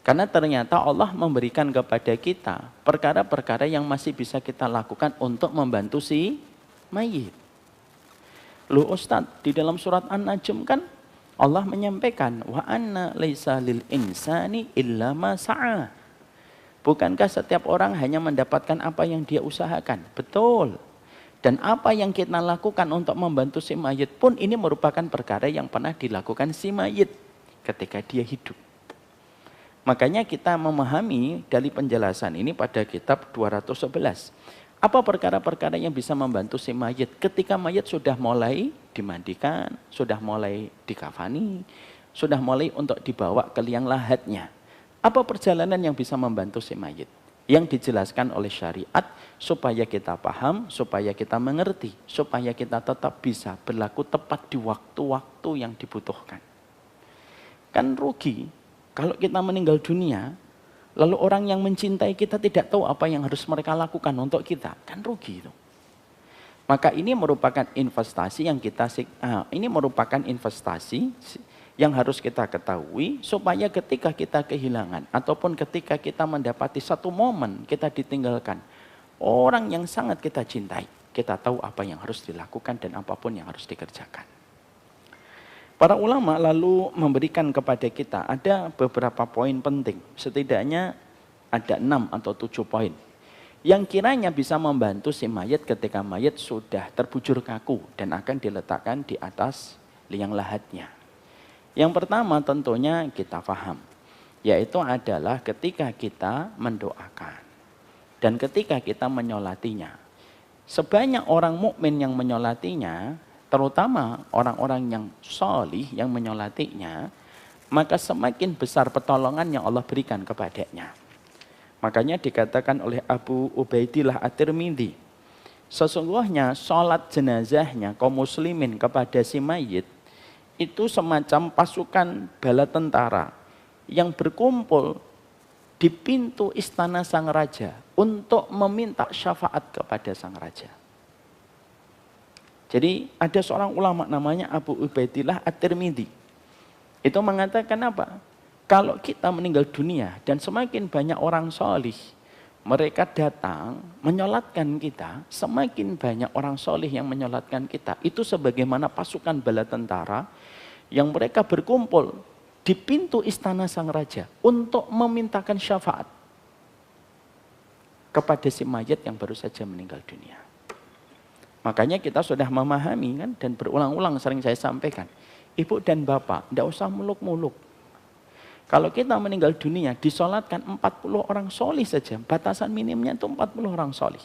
Karena ternyata Allah memberikan kepada kita perkara-perkara yang masih bisa kita lakukan untuk membantu si mayit. Loh Ustadz, di dalam surat An-Najm kan Allah menyampaikan wa anna laisa lil insani illa ma sa'a. Bukankah setiap orang hanya mendapatkan apa yang dia usahakan? Betul. Dan apa yang kita lakukan untuk membantu si mayit pun ini merupakan perkara yang pernah dilakukan si mayit ketika dia hidup. Makanya kita memahami dari penjelasan ini pada kitab 211. Apa perkara-perkara yang bisa membantu si mayit ketika mayit sudah mulai dimandikan, sudah mulai dikafani, sudah mulai untuk dibawa ke liang lahatnya. Apa perjalanan yang bisa membantu si mayit? Yang dijelaskan oleh syariat supaya kita paham, supaya kita mengerti, supaya kita tetap bisa berlaku tepat di waktu-waktu yang dibutuhkan. Kan rugi kalau kita meninggal dunia, lalu orang yang mencintai kita tidak tahu apa yang harus mereka lakukan untuk kita. Kan rugi itu. Maka ini merupakan investasi yang harus kita ketahui supaya ketika kita kehilangan ataupun ketika kita mendapati satu momen kita ditinggalkan orang yang sangat kita cintai, kita tahu apa yang harus dilakukan dan apapun yang harus dikerjakan. Para ulama lalu memberikan kepada kita ada beberapa poin penting, setidaknya ada 6 atau 7 poin yang kiranya bisa membantu si mayit ketika mayit sudah terbujur kaku dan akan diletakkan di atas liang lahatnya. Yang pertama tentunya kita paham, yaitu adalah ketika kita mendoakan dan ketika kita menyolatinya. Sebanyak orang mukmin yang menyolatinya, terutama orang-orang yang sholih yang menyolatinya, maka semakin besar pertolongan yang Allah berikan kepadanya. Makanya dikatakan oleh Abu Ubaidillah At-Tirmidzi, sesungguhnya sholat jenazahnya kaum muslimin kepada si mayit itu semacam pasukan bala tentara yang berkumpul di pintu istana sang raja untuk meminta syafaat kepada sang raja. Jadi ada seorang ulama namanya Abu Ubaidillah At-Tirmidzi. Itu mengatakan apa? Kalau kita meninggal dunia dan semakin banyak orang solih, mereka datang menyolatkan kita, semakin banyak orang solih yang menyolatkan kita. Itu sebagaimana pasukan bala tentara yang mereka berkumpul di pintu istana sang raja untuk memintakan syafaat kepada si mayat yang baru saja meninggal dunia. Makanya kita sudah memahami kan, dan berulang-ulang sering saya sampaikan, ibu dan bapak tidak usah muluk-muluk. Kalau kita meninggal dunia disolatkan 40 orang solih saja, batasan minimnya itu 40 orang solih.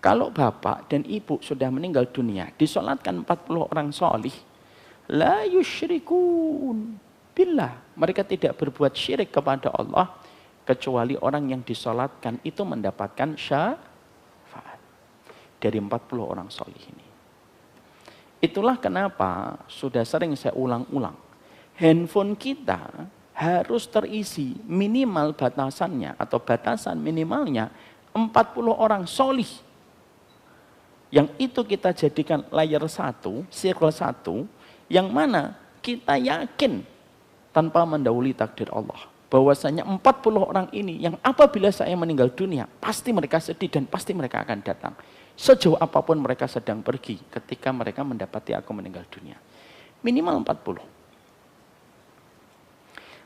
Kalau bapak dan ibu sudah meninggal dunia disolatkan 40 orang solih, la yusyrikun billah, mereka tidak berbuat syirik kepada Allah, kecuali orang yang disolatkan itu mendapatkan syafaat dari 40 orang solih ini. Itulah kenapa sudah sering saya ulang-ulang, handphone kita harus terisi minimal batasannya atau batasan minimalnya 40 orang solih. Yang itu kita jadikan layer 1, circle 1, yang mana kita yakin tanpa mendahului takdir Allah, bahwasanya 40 orang ini yang apabila saya meninggal dunia, pasti mereka sedih dan pasti mereka akan datang. Sejauh apapun mereka sedang pergi ketika mereka mendapati aku meninggal dunia. Minimal 40.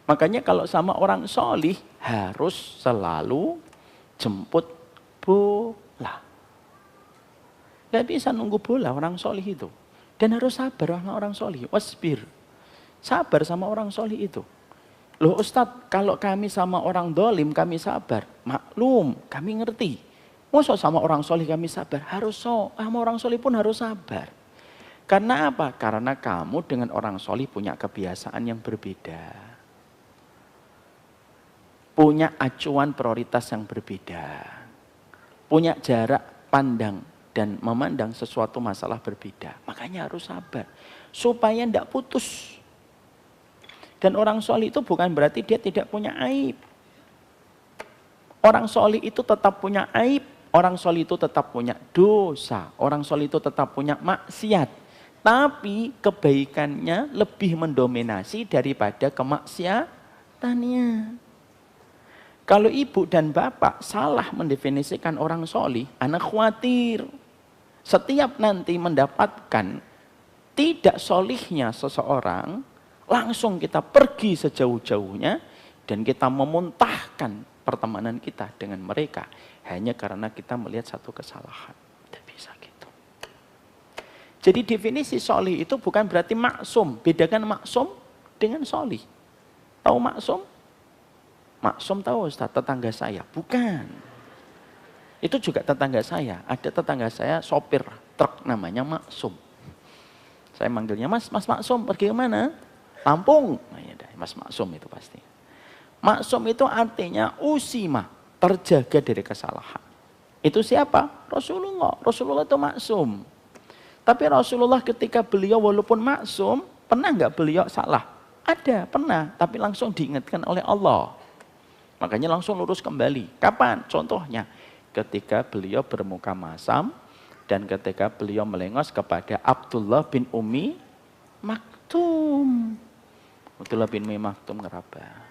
Makanya kalau sama orang solih harus selalu jemput bola. Tidak bisa nunggu bola orang solih itu. Dan harus sabar sama orang solih. Wasbir. Sabar sama orang solih itu. Loh Ustadz, kalau kami sama orang dolim kami sabar. Maklum, kami ngerti. Masa sama orang solih kami sabar? Harus sama orang solih pun harus sabar. Karena apa? Karena kamu dengan orang solih punya kebiasaan yang berbeda. Punya acuan prioritas yang berbeda. Punya jarak pandang dan memandang sesuatu masalah berbeda. Makanya harus sabar. Supaya tidak putus. Dan orang solih itu bukan berarti dia tidak punya aib. Orang solih itu tetap punya aib. Orang solih itu tetap punya dosa. Orang solih itu tetap punya maksiat. Tapi kebaikannya lebih mendominasi daripada kemaksiatannya. Kalau ibu dan bapak salah mendefinisikan orang solih, anak khawatir. Setiap nanti mendapatkan tidak solihnya seseorang, langsung kita pergi sejauh-jauhnya dan kita memuntahkan pertemanan kita dengan mereka hanya karena kita melihat satu kesalahan. Tidak bisa gitu. Jadi definisi solih itu bukan berarti maksum. Bedakan maksum dengan solih. Tahu maksum? Maksum tahu Ustaz, tetangga saya. Bukan. Itu juga tetangga saya. Ada tetangga saya sopir truk namanya Maksum. Saya manggilnya, Mas Maksum pergi ke mana? Lampung. Nah, ya, Mas Maksum itu pasti. Maksum itu artinya usima, terjaga dari kesalahan. Itu siapa? Rasulullah. Rasulullah itu maksum. Tapi Rasulullah ketika beliau walaupun maksum, pernah nggak beliau salah? Ada, pernah. Tapi langsung diingatkan oleh Allah. Makanya langsung lurus kembali. Kapan? Contohnya, ketika beliau bermuka masam dan ketika beliau melengos kepada Abdullah bin Ummi Maktum. Abdullah bin Ummi Maktum ngeraba.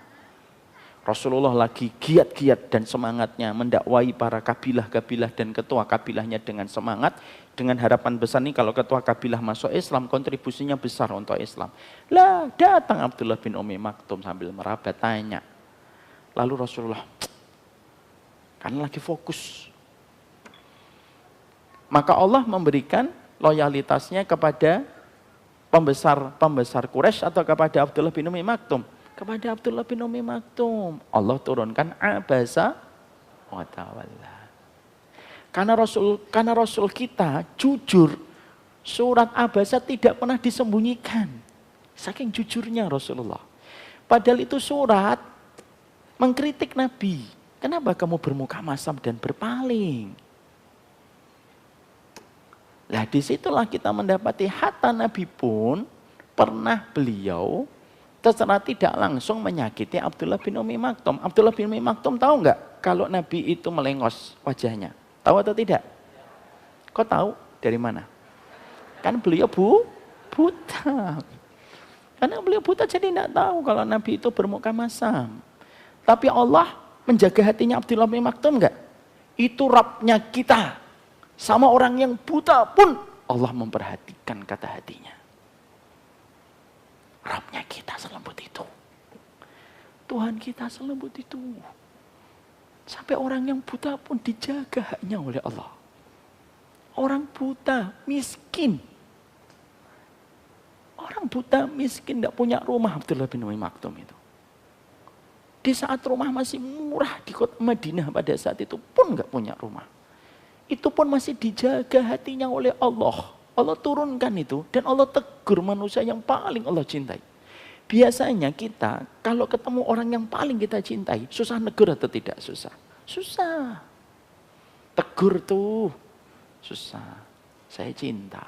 Rasulullah lagi giat-giat dan semangatnya mendakwai para kabilah-kabilah dan ketua kabilahnya dengan semangat. Dengan harapan besar nih kalau ketua kabilah masuk Islam, kontribusinya besar untuk Islam. Lah datang Abdullah bin Ummi Maktum sambil meraba tanya. Lalu Rasulullah, karena lagi fokus. Maka Allah memberikan loyalitasnya kepada pembesar Quraisy atau kepada Abdullah bin Ummi Maktum. Kepada Abdullah bin Ummi Maktum. Allah turunkan abasa wa tawalla. Karena Rasul kita jujur, surat abasa tidak pernah disembunyikan. Saking jujurnya Rasulullah. Padahal itu surat mengkritik Nabi. Kenapa kamu bermuka masam dan berpaling? Nah disitulah kita mendapati hatta Nabi pun pernah beliau secara tidak langsung menyakiti Abdullah bin Umi Maktum. Abdullah bin Umi Maktum tahu nggak kalau Nabi itu melengos wajahnya? Tahu atau tidak? Kok tahu? Dari mana? Kan beliau buta. Karena beliau buta jadi tidak tahu kalau Nabi itu bermuka masam. Tapi Allah menjaga hatinya Abdullah bin Maktum enggak? Itu Rabbnya kita. Sama orang yang buta pun Allah memperhatikan kata hatinya. Rabbnya kita selembut itu. Tuhan kita selembut itu. Sampai orang yang buta pun dijaga haknya oleh Allah. Orang buta, miskin. Orang buta, miskin, tidak punya rumah Abdullah bin Umi Maktum itu. Di saat rumah masih murah di kota Madinah pada saat itu pun nggak punya rumah. Itu pun masih dijaga hatinya oleh Allah. Allah turunkan itu dan Allah tegur manusia yang paling Allah cintai. Biasanya kita kalau ketemu orang yang paling kita cintai, susah negur atau tidak susah? Susah. Tegur tuh, susah. Saya cinta.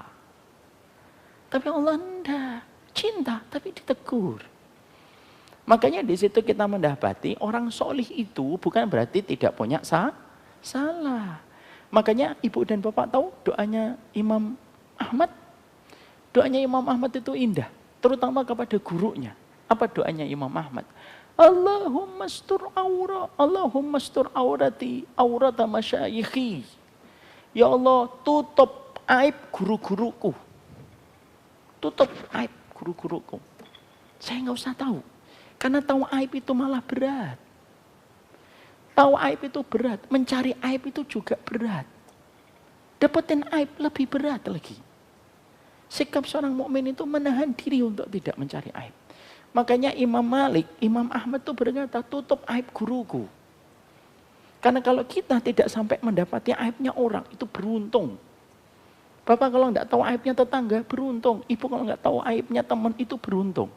Tapi Allah enggak. Cinta tapi ditegur. Makanya di situ kita mendapati orang solih itu bukan berarti tidak punya salah. Makanya ibu dan bapak tahu doanya Imam Ahmad. Doanya Imam Ahmad itu indah. Terutama kepada gurunya. Apa doanya Imam Ahmad? Allahumma stur aura, Allahumma stur aurati, aurata masyayikhi. Ya Allah, tutup aib guru-guruku. Tutup aib guru-guruku. Saya nggak usah tahu. Karena tahu aib itu malah berat. Tahu aib itu berat. Mencari aib itu juga berat. Dapetin aib lebih berat lagi. Sikap seorang mukmin itu menahan diri untuk tidak mencari aib. Makanya Imam Malik, Imam Ahmad itu berkata, tutup aib guruku. Karena kalau kita tidak sampai mendapati aibnya orang, itu beruntung. Bapak kalau nggak tahu aibnya tetangga, beruntung. Ibu kalau nggak tahu aibnya teman, itu beruntung.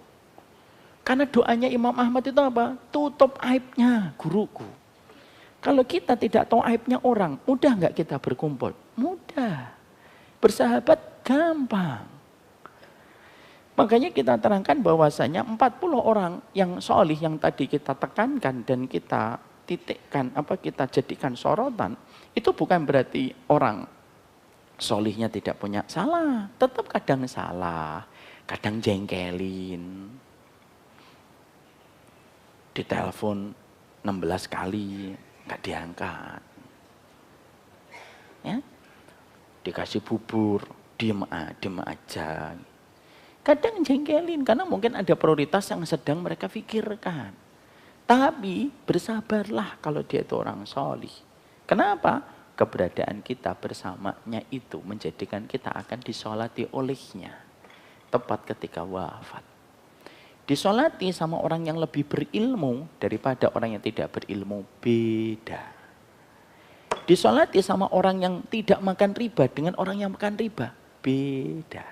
Karena doanya Imam Ahmad itu apa? Tutup aibnya guruku. Kalau kita tidak tahu aibnya orang, mudah nggak kita berkumpul? Mudah. Bersahabat gampang. Makanya kita terangkan bahwasanya 40 orang yang solih yang tadi kita tekankan dan kita titikkan, kita jadikan sorotan, itu bukan berarti orang solihnya tidak punya salah. Tetap kadang salah, kadang jengkelin. Ditelepon 16 kali, nggak diangkat. Ya? Dikasih bubur, diem aja. Kadang jengkelin karena mungkin ada prioritas yang sedang mereka pikirkan. Tapi bersabarlah kalau dia itu orang solih. Kenapa? Keberadaan kita bersamanya itu menjadikan kita akan disolati olehnya. Tepat ketika wafat. Disolati sama orang yang lebih berilmu daripada orang yang tidak berilmu, beda. Disolati sama orang yang tidak makan riba dengan orang yang makan riba, beda.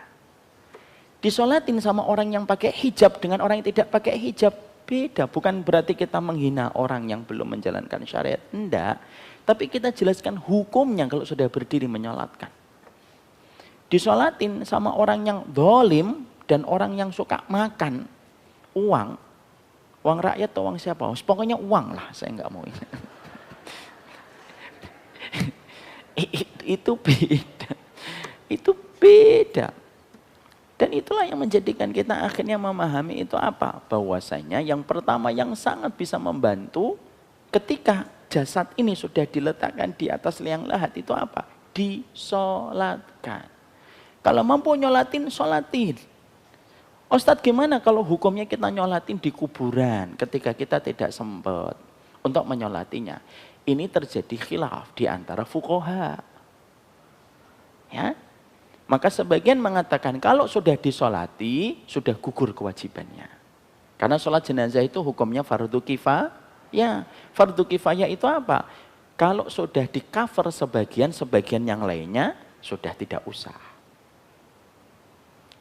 Disolatin sama orang yang pakai hijab dengan orang yang tidak pakai hijab, beda. Bukan berarti kita menghina orang yang belum menjalankan syariat, enggak. Tapi kita jelaskan hukumnya kalau sudah berdiri menyolatkan. Disolatin sama orang yang dolim dan orang yang suka makan uang rakyat atau uang siapa? Pokoknya uang lah, saya enggak mau ini. Itu beda. Itu beda. Dan itulah yang menjadikan kita akhirnya memahami itu apa? Bahwasanya yang pertama yang sangat bisa membantu ketika jasad ini sudah diletakkan di atas liang lahat itu apa? Disolatkan. Kalau mampu nyolatin, solatin. Ustadz gimana kalau hukumnya kita nyolatin di kuburan ketika kita tidak sempat untuk menyolatinya? Ini terjadi khilaf di antara fuqaha. Ya. Maka sebagian mengatakan kalau sudah disolati, sudah gugur kewajibannya. Karena sholat jenazah itu hukumnya fardu kifayah. Fardu kifayah itu apa? Kalau sudah di cover sebagian yang lainnya sudah tidak usah.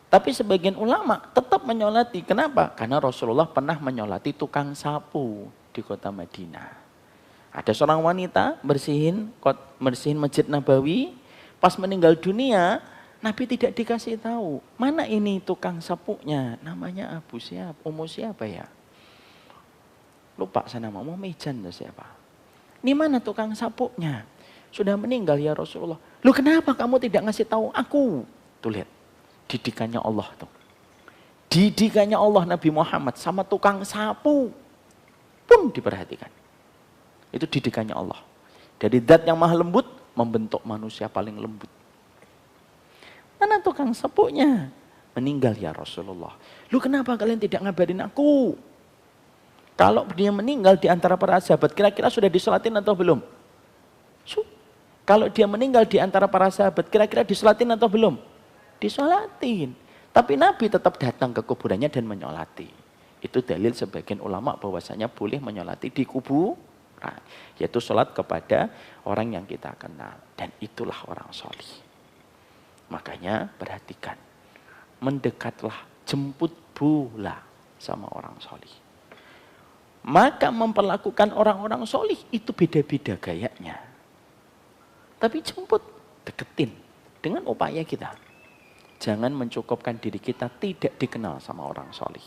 Tapi sebagian ulama tetap menyolati. Kenapa? Karena Rasulullah pernah menyolati tukang sapu di kota Madinah. Ada seorang wanita bersihin Masjid Nabawi, pas meninggal dunia, Nabi tidak dikasih tahu. Mana ini tukang sapunya? Namanya Abu siapa? Ummu siapa ya? Lupa saya nama. Ummu Mijan atau siapa? Ini mana tukang sapunya? Sudah meninggal ya Rasulullah. Lu kenapa kamu tidak ngasih tahu aku? Tuh lihat. Didikannya Allah tuh. Didikannya Allah Nabi Muhammad sama tukang sapu pun diperhatikan. Itu didikannya Allah. Dari zat yang maha lembut membentuk manusia paling lembut. Mana tukang sapunya? Meninggal ya Rasulullah. Lu kenapa kalian tidak ngabarin aku? Kalau dia meninggal di antara para sahabat, kira-kira sudah disolatin atau belum? Kalau dia meninggal di antara para sahabat, kira-kira disolatin atau belum? Disolatin. Tapi Nabi tetap datang ke kuburannya dan menyolati. Itu dalil sebagian ulama bahwasanya boleh menyolati di kuburan. Yaitu sholat kepada orang yang kita kenal. Dan itulah orang solih. Makanya perhatikan, mendekatlah, jemput bola sama orang solih. Maka memperlakukan orang-orang solih itu beda-beda gayanya. Tapi jemput, deketin dengan upaya kita. Jangan mencukupkan diri kita tidak dikenal sama orang solih.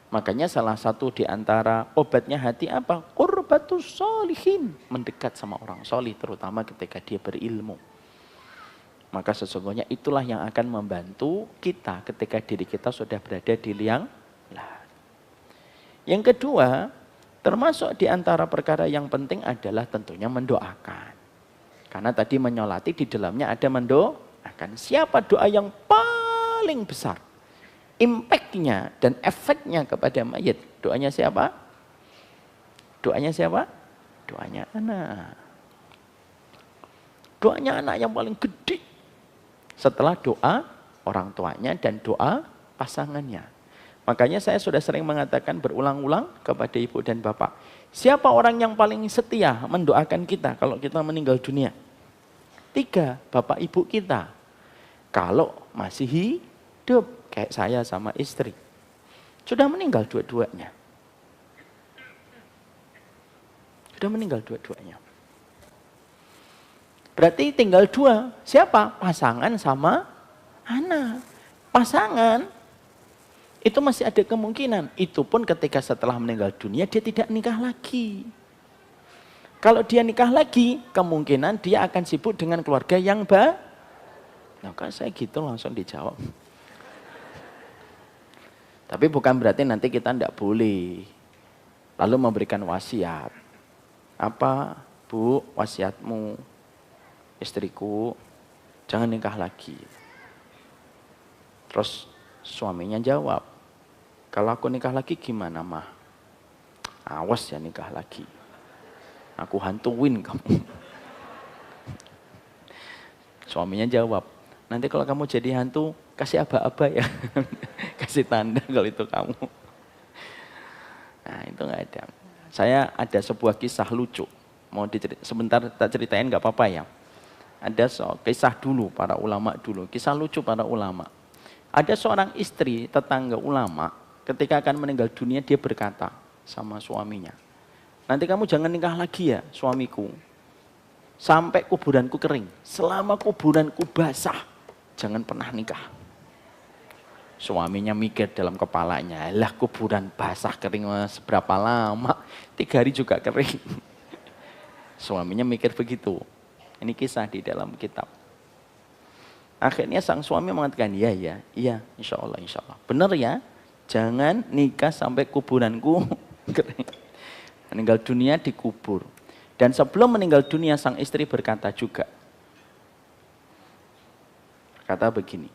Makanya salah satu di antara obatnya hati apa? Qurbatus solihin, mendekat sama orang solih terutama ketika dia berilmu. Maka sesungguhnya itulah yang akan membantu kita ketika diri kita sudah berada di liang lahat. Yang kedua, termasuk di antara perkara yang penting adalah tentunya mendoakan. Karena tadi menyolati di dalamnya ada mendoakan. Siapa doa yang paling besar? Impact-nya dan efeknya kepada mayit. Doanya siapa? Doanya siapa? Doanya anak. Doanya anak yang paling gede. Setelah doa orang tuanya dan doa pasangannya. Makanya saya sudah sering mengatakan berulang-ulang kepada ibu dan bapak. Siapa orang yang paling setia mendoakan kita kalau kita meninggal dunia? 3, bapak ibu kita. Kalau masih hidup, kayak saya sama istri. Sudah meninggal dua-duanya. Sudah meninggal dua-duanya. Berarti tinggal 2. Siapa? Pasangan sama anak. Pasangan itu masih ada kemungkinan. Itu pun ketika setelah meninggal dunia dia tidak nikah lagi. Kalau dia nikah lagi, kemungkinan dia akan sibuk dengan keluarga yang baru. Nah, kan saya gitu langsung dijawab. Tapi bukan berarti nanti kita tidak boleh lalu memberikan wasiat. Apa, Bu, wasiatmu? Istriku, jangan nikah lagi. Terus suaminya jawab, kalau aku nikah lagi gimana, Mah? Awas ya nikah lagi. Aku hantuin kamu. Suaminya jawab, nanti kalau kamu jadi hantu, kasih aba-aba ya. Kasih tanda kalau itu kamu. Nah itu nggak ada. Saya ada sebuah kisah lucu. Mau sebentar tak ceritain nggak apa-apa ya. Ada kisah dulu para ulama dulu, kisah lucu para ulama. Ada seorang istri tetangga ulama ketika akan meninggal dunia dia berkata sama suaminya, nanti kamu jangan nikah lagi ya suamiku, sampai kuburanku kering. Selama kuburanku basah, jangan pernah nikah. Suaminya mikir dalam kepalanya, lah kuburan basah kering seberapa lama? 3 hari juga kering. Suaminya mikir begitu. Ini kisah di dalam kitab. Akhirnya sang suami mengatakan, iya, insya Allah. Benar ya, jangan nikah sampai kuburanku kering. Meninggal dunia dikubur. Dan sebelum meninggal dunia sang istri berkata juga. Kata begini,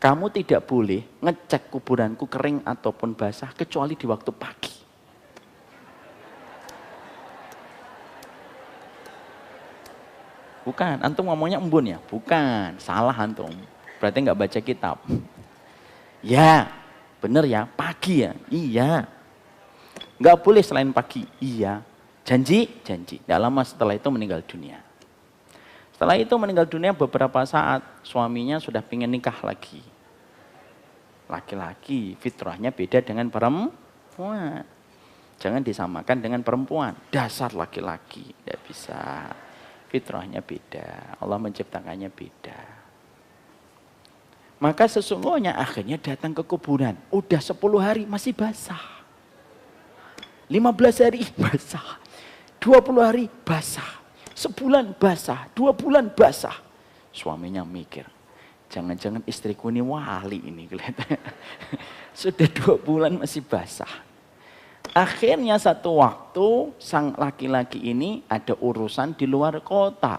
kamu tidak boleh ngecek kuburanku kering ataupun basah kecuali di waktu pagi. Bukan, antum ngomongnya embun ya? Bukan, salah antum. Berarti nggak baca kitab. Ya, bener ya, pagi ya? Iya. Nggak boleh selain pagi? Iya. Janji? Janji. Nggak lama setelah itu meninggal dunia. Setelah itu meninggal dunia beberapa saat, suaminya sudah pengen nikah lagi. Laki-laki, fitrahnya beda dengan perempuan. Jangan disamakan dengan perempuan. Dasar laki-laki, tidak bisa. Fitrahnya beda, Allah menciptakannya beda. Maka sesungguhnya akhirnya datang ke kuburan. Udah 10 hari masih basah. 15 hari basah. 20 hari basah. Sebulan basah. 2 bulan basah. Suaminya mikir, jangan-jangan istriku ini wali ini kelihatannya. Sudah 2 bulan masih basah. Akhirnya satu waktu sang laki-laki ini ada urusan di luar kota.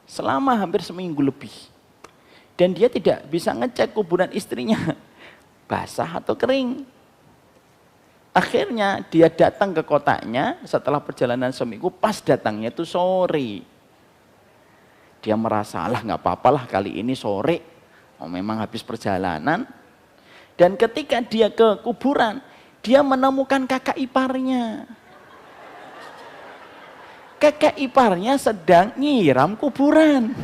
Selama hampir seminggu lebih. Dan dia tidak bisa ngecek kuburan istrinya basah atau kering. Akhirnya dia datang ke kotanya setelah perjalanan seminggu, pas datangnya itu sore. Dia merasa, lah nggak apa-apalah kali ini sore, memang habis perjalanan. Dan ketika dia ke kuburan, dia menemukan kakak iparnya. Kakak iparnya sedang nyiram kuburan.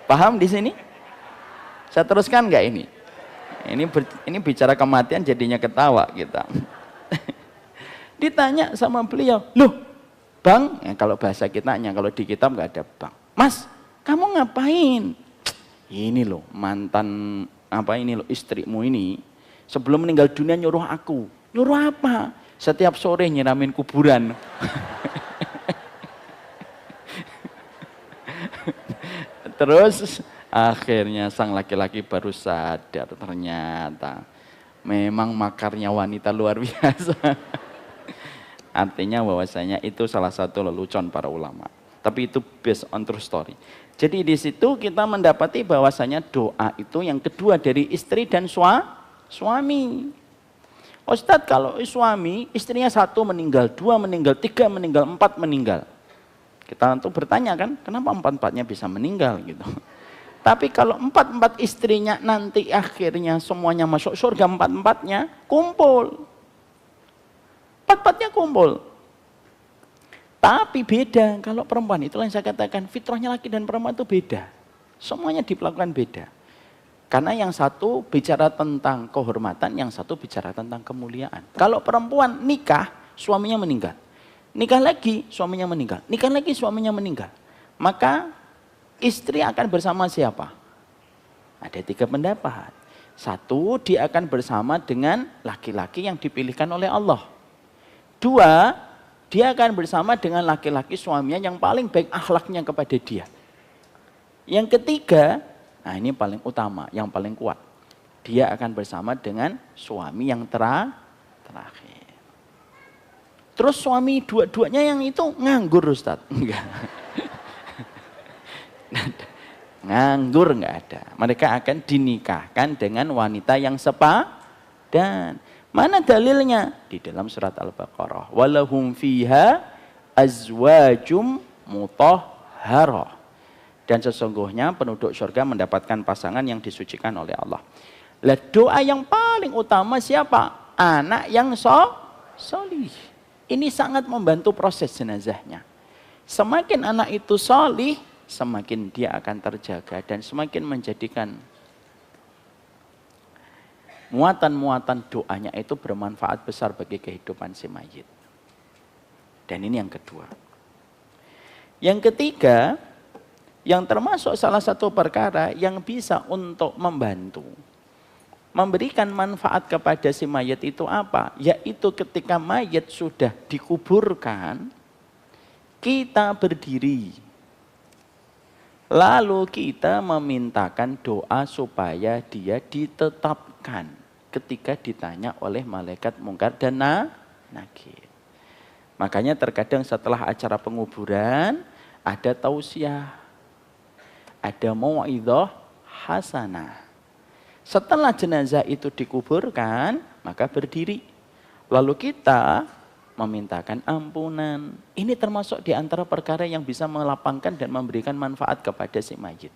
Paham di sini? Saya teruskan nggak ini? Ini bicara kematian jadinya ketawa kita. Ditanya sama beliau, loh bang, ya kalau bahasa kitanya, kalau di kitab nggak ada bang. Mas, kamu ngapain? Ini loh mantan istrimu ini sebelum meninggal dunia nyuruh aku. Nyuruh apa? Setiap sore nyiramin kuburan. Terus akhirnya sang laki-laki baru sadar ternyata memang makarnya wanita luar biasa. Artinya bahwasanya itu salah satu lelucon para ulama. Tapi itu based on true story. Jadi di situ kita mendapati bahwasanya doa itu yang kedua dari istri dan suami. Ustadz, kalau suami istrinya 1 meninggal, 2 meninggal, 3 meninggal, 4 meninggal. Kita tentu bertanya kan, kenapa 4-4-nya bisa meninggal gitu. Tapi kalau 4-4 istrinya nanti akhirnya semuanya masuk surga, 4-4-nya kumpul. 4-4-nya kumpul. Tapi beda kalau perempuan, itulah yang saya katakan, fitrahnya laki dan perempuan itu beda. Semuanya diperlakukan beda. Karena yang satu bicara tentang kehormatan, yang satu bicara tentang kemuliaan. Kalau perempuan nikah, suaminya meninggal. Nikah lagi, suaminya meninggal. Nikah lagi, suaminya meninggal. Maka istri akan bersama siapa? Ada 3 pendapat. 1, dia akan bersama dengan laki-laki yang dipilihkan oleh Allah. 2, dia akan bersama dengan laki-laki suaminya yang paling baik akhlaknya kepada dia. Yang ketiga, nah ini paling utama, yang paling kuat. Dia akan bersama dengan suami yang terakhir. Terus suami dua-duanya yang itu nganggur Ustadz? Enggak. Nganggur enggak ada. Mereka akan dinikahkan dengan wanita yang sepadan. Mana dalilnya? Di dalam surat Al-Baqarah. Walahum fiha azwajum mutahharah. Dan sesungguhnya penduduk surga mendapatkan pasangan yang disucikan oleh Allah. Lah doa yang paling utama siapa? Anak yang solih. Ini sangat membantu proses jenazahnya. Semakin anak itu solih, semakin dia akan terjaga dan semakin menjadikan muatan-muatan doanya itu bermanfaat besar bagi kehidupan si mayit. Dan ini yang kedua. Yang ketiga, yang termasuk salah satu perkara yang bisa untuk membantu memberikan manfaat kepada si mayit itu apa? Yaitu ketika mayit sudah dikuburkan, kita berdiri. Lalu kita memintakan doa supaya dia ditetapkan ketika ditanya oleh malaikat mungkar dan nakir. Makanya terkadang setelah acara penguburan ada tausiah, ada mau'idhah hasanah. Setelah jenazah itu dikuburkan, maka berdiri. Lalu kita memintakan ampunan. Ini termasuk di antara perkara yang bisa melapangkan dan memberikan manfaat kepada si mayit.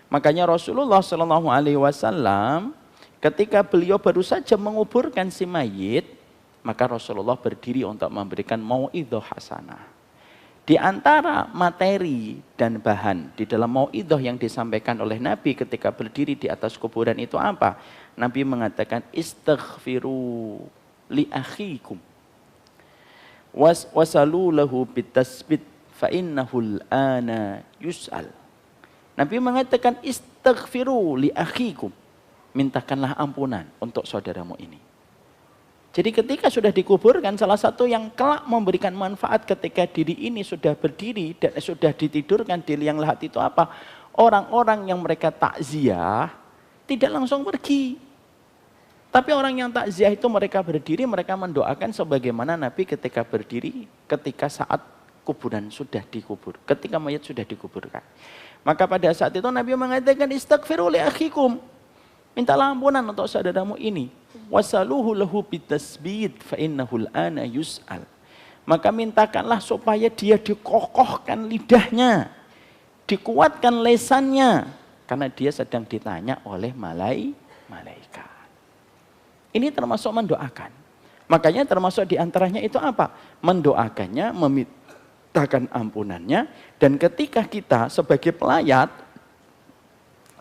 Makanya Rasulullah SAW ketika beliau baru saja menguburkan si mayit, maka Rasulullah berdiri untuk memberikan mau'idhah hasanah. Di antara materi dan bahan di dalam mau'idhah yang disampaikan oleh Nabi ketika berdiri di atas kuburan itu apa? Nabi mengatakan istaghfiru li akhikum wasalu lahu bitasbit fa innahul ana yus'al. Nabi mengatakan istaghfiru li akhikum. Mintakanlah ampunan untuk saudaramu ini. Jadi ketika sudah dikuburkan, salah satu yang kelak memberikan manfaat ketika diri ini sudah berdiri dan sudah ditidurkan di liang lahat itu apa? Orang-orang yang mereka takziah tidak langsung pergi. Tapi orang yang takziah itu mereka berdiri, mereka mendoakan sebagaimana Nabi ketika berdiri ketika saat kuburan sudah dikubur, ketika mayat sudah dikuburkan. Maka pada saat itu Nabi mengatakan istaghfiru li akhikum. Mintalah ampunan untuk saudaramu ini. Wasaluhu lahu bitasbid fa innahul ana yus'al. Maka mintakanlah supaya dia dikokohkan lidahnya, dikuatkan lesannya, karena dia sedang ditanya oleh malaikat. Ini termasuk mendoakan. Makanya termasuk diantaranya itu apa? Mendoakannya, memintakan ampunannya, dan ketika kita sebagai pelayat,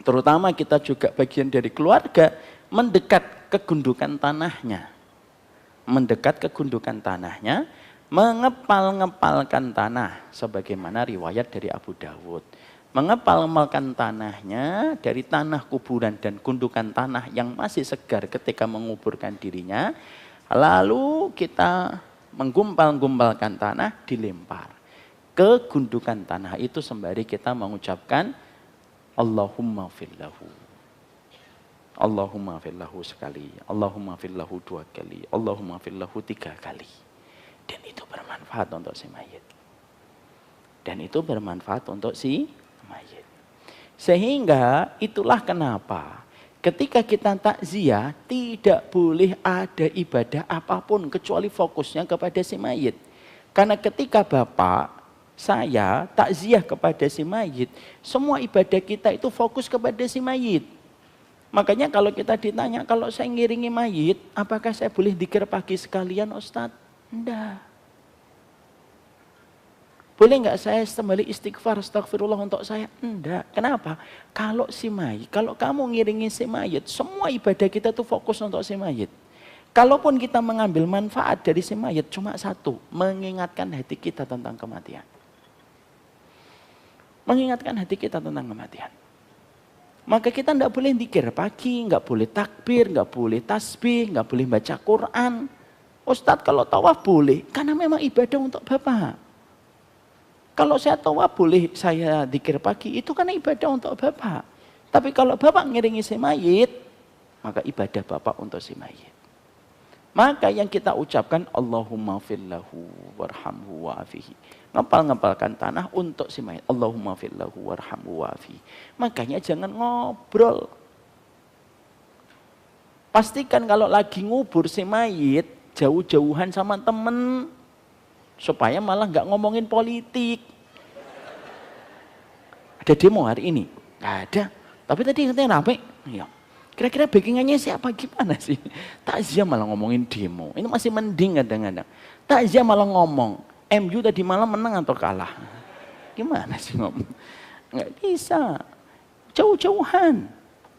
terutama kita juga bagian dari keluarga, mendekat ke gundukan tanahnya. Mendekat ke gundukan tanahnya, mengepal-ngepalkan tanah. Sebagaimana riwayat dari Abu Dawud. Mengepal-ngepalkan tanahnya dari tanah kuburan dan gundukan tanah yang masih segar ketika menguburkan dirinya. Lalu kita menggumpal-gumpalkan tanah, dilempar ke gundukan tanah itu sembari kita mengucapkan Allahumma fillahu. Allahumma fillahu sekali. Allahumma fillahu 2 kali. Allahumma fillahu 3 kali. Dan itu bermanfaat untuk si mayit. Dan itu bermanfaat untuk si mayit. Sehingga itulah kenapa ketika kita takziah tidak boleh ada ibadah apapun kecuali fokusnya kepada si mayit. Karena ketika bapak saya takziah kepada si mayit, semua ibadah kita itu fokus kepada si mayit. Makanya kalau kita ditanya, kalau saya ngiringi mayit, apakah saya boleh dzikir pagi sekalian Ustadz? Enggak. Boleh nggak saya sembari istighfar, astagfirullah untuk saya? Enggak. Kenapa? Kalau si mayit, kalau kamu ngiringi si mayit, semua ibadah kita tuh fokus untuk si mayit. Kalaupun kita mengambil manfaat dari si mayit, cuma satu, mengingatkan hati kita tentang kematian. Mengingatkan hati kita tentang kematian. Maka kita tidak boleh dzikir pagi, nggak boleh takbir, nggak boleh tasbih, nggak boleh baca Quran. Ustadz kalau tawaf boleh, karena memang ibadah untuk Bapak. Kalau saya tawaf boleh saya dzikir pagi, itu karena ibadah untuk Bapak. Tapi kalau Bapak ngiringi si mayit, maka ibadah Bapak untuk si mayit. Maka yang kita ucapkan Allahumma fillahu warhamhu wa'afihi. Ngepal-ngepalkan tanah untuk si mayit. Allahumma fillahu warhamhu wa'afihi. Makanya jangan ngobrol. Pastikan kalau lagi ngubur si mayit, jauh-jauhan sama temen. Supaya malah nggak ngomongin politik. Ada demo hari ini? Nggak ada. Tapi tadi katanya rame. Iya. Kira-kira backingannya siapa gimana sih? Takziah malah ngomongin demo. Ini masih mending kadang-kadang. Takziah malah ngomong, MU tadi malam menang atau kalah. Gimana sih ngomong? Nggak bisa. Jauh-jauhan.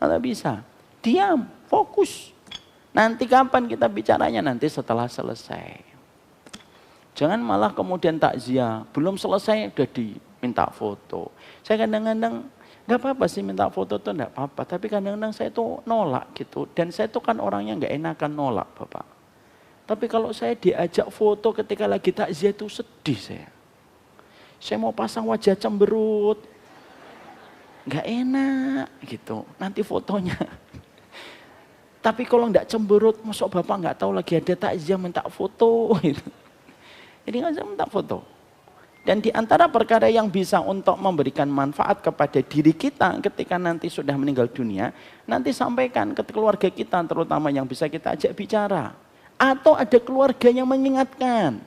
Nggak bisa. Diam, fokus. Nanti kapan kita bicaranya? Nanti setelah selesai. Jangan malah kemudian takziah. Belum selesai udah diminta foto. Saya kadang-kadang nggak apa-apa sih minta foto tuh nggak apa-apa, tapi kadang-kadang saya tuh nolak gitu, dan saya tuh kan orangnya nggak enakan nolak Bapak. Tapi kalau saya diajak foto ketika lagi takziah itu sedih saya. Saya mau pasang wajah cemberut, nggak enak gitu, nanti fotonya. Tapi kalau nggak cemberut, masuk Bapak nggak tahu lagi ada takziah minta foto gitu. Jadi nggak usah minta foto. Dan di antara perkara yang bisa untuk memberikan manfaat kepada diri kita ketika nanti sudah meninggal dunia, nanti sampaikan ke keluarga kita, terutama yang bisa kita ajak bicara. Atau ada keluarga yang mengingatkan.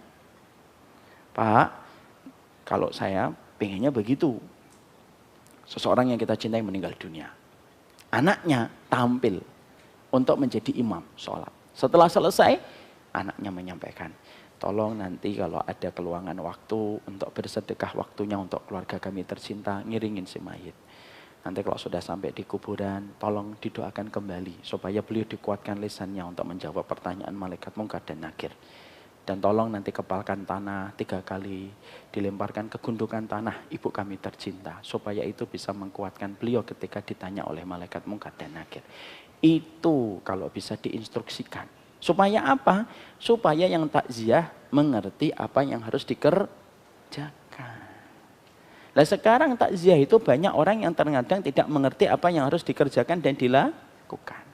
Pak, kalau saya pengennya begitu. Seseorang yang kita cintai meninggal dunia. Anaknya tampil untuk menjadi imam sholat. Setelah selesai, anaknya menyampaikan, tolong nanti kalau ada keluangan waktu untuk bersedekah waktunya untuk keluarga kami tercinta, ngiringin si mayit. Nanti kalau sudah sampai di kuburan, tolong didoakan kembali supaya beliau dikuatkan lisannya untuk menjawab pertanyaan malaikat mungkar dan nakir. Dan tolong nanti kepalkan tanah 3 kali, dilemparkan ke gundukan tanah ibu kami tercinta, supaya itu bisa menguatkan beliau ketika ditanya oleh malaikat Munkar dan Nakir. Itu kalau bisa diinstruksikan. Supaya apa? Supaya yang takziah mengerti apa yang harus dikerjakan. Nah sekarang takziah itu banyak orang yang terkadang tidak mengerti apa yang harus dikerjakan dan dilakukan.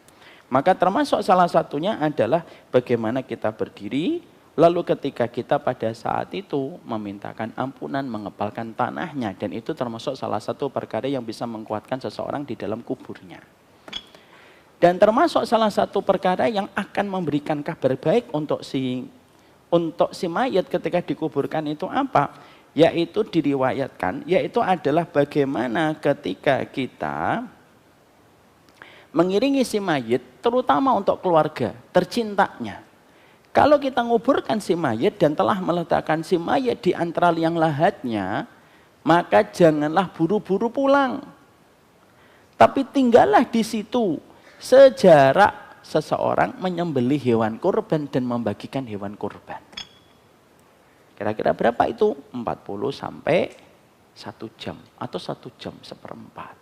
Maka termasuk salah satunya adalah bagaimana kita berdiri, lalu ketika kita pada saat itu memintakan ampunan, mengepalkan tanahnya, dan itu termasuk salah satu perkara yang bisa menguatkan seseorang di dalam kuburnya. Dan termasuk salah satu perkara yang akan memberikan kabar baik untuk si mayat ketika dikuburkan itu apa? Yaitu diriwayatkan, yaitu adalah bagaimana ketika kita mengiringi si mayat, terutama untuk keluarga tercintanya. Kalau kita nguburkan si mayat dan telah meletakkan si mayat di antara liang lahatnya, maka janganlah buru-buru pulang. Tapi tinggallah di situ sejarak seseorang menyembelih hewan kurban dan membagikan hewan kurban. Kira-kira berapa itu? 40 sampai 1 jam atau 1 jam seperempat.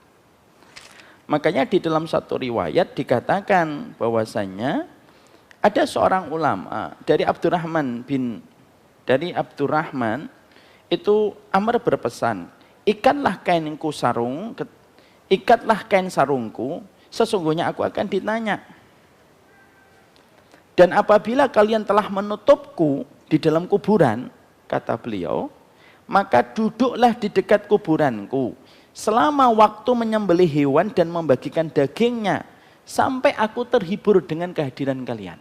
Makanya di dalam satu riwayat dikatakan bahwasanya ada seorang ulama dari Abdurrahman itu Amr berpesan, ikatlah kain sarungku, sesungguhnya aku akan ditanya. Dan apabila kalian telah menutupku di dalam kuburan, kata beliau, maka duduklah di dekat kuburanku selama waktu menyembelih hewan dan membagikan dagingnya, sampai aku terhibur dengan kehadiran kalian.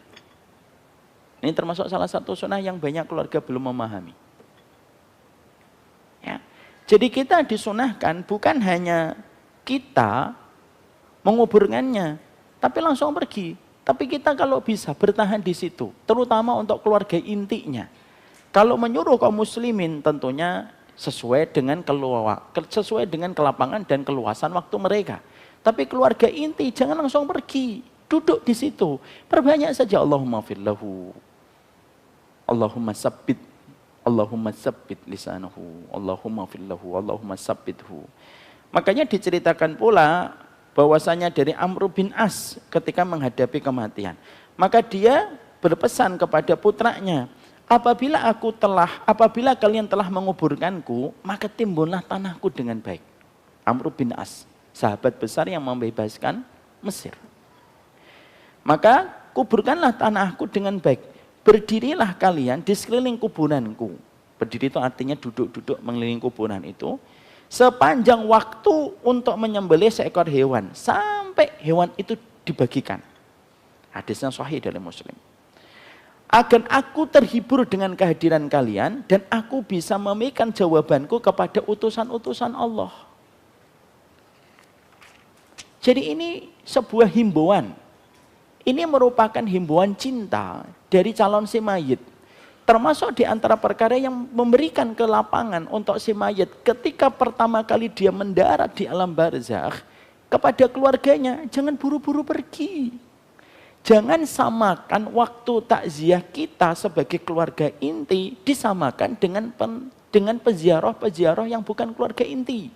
Ini termasuk salah satu sunnah yang banyak keluarga belum memahami. Ya. Jadi kita disunahkan bukan hanya kita menguburkannya, tapi langsung pergi. Tapi kita kalau bisa bertahan di situ, terutama untuk keluarga intinya. Kalau menyuruh kaum muslimin tentunya sesuai dengan kelapangan dan keluasan waktu mereka. Tapi keluarga inti jangan langsung pergi, duduk di situ. Perbanyak saja Allahumma firlahu, Allahumma sabbit lisanahu, Allahumma firlahu, Allahumma sabbithu. Makanya diceritakan pula bahwasanya dari Amr bin As ketika menghadapi kematian, maka dia berpesan kepada putranya, apabila kalian telah menguburkanku, maka timbunlah tanahku dengan baik. Amr bin As, sahabat besar yang membebaskan Mesir. Maka kuburkanlah tanahku dengan baik. Berdirilah kalian di sekeliling kuburanku. Berdiri itu artinya duduk-duduk mengelilingi kuburan itu. Sepanjang waktu untuk menyembelih seekor hewan. Sampai hewan itu dibagikan. Hadisnya sahih dari Muslim. Agar aku terhibur dengan kehadiran kalian. Dan aku bisa memberikan jawabanku kepada utusan-utusan Allah. Jadi ini sebuah himbauan. Ini merupakan himbauan cinta dari calon si mayit. Termasuk di antara perkara yang memberikan kelapangan untuk si mayit ketika pertama kali dia mendarat di alam barzakh, kepada keluarganya, jangan buru-buru pergi. Jangan samakan waktu takziah kita sebagai keluarga inti disamakan dengan peziarah yang bukan keluarga inti.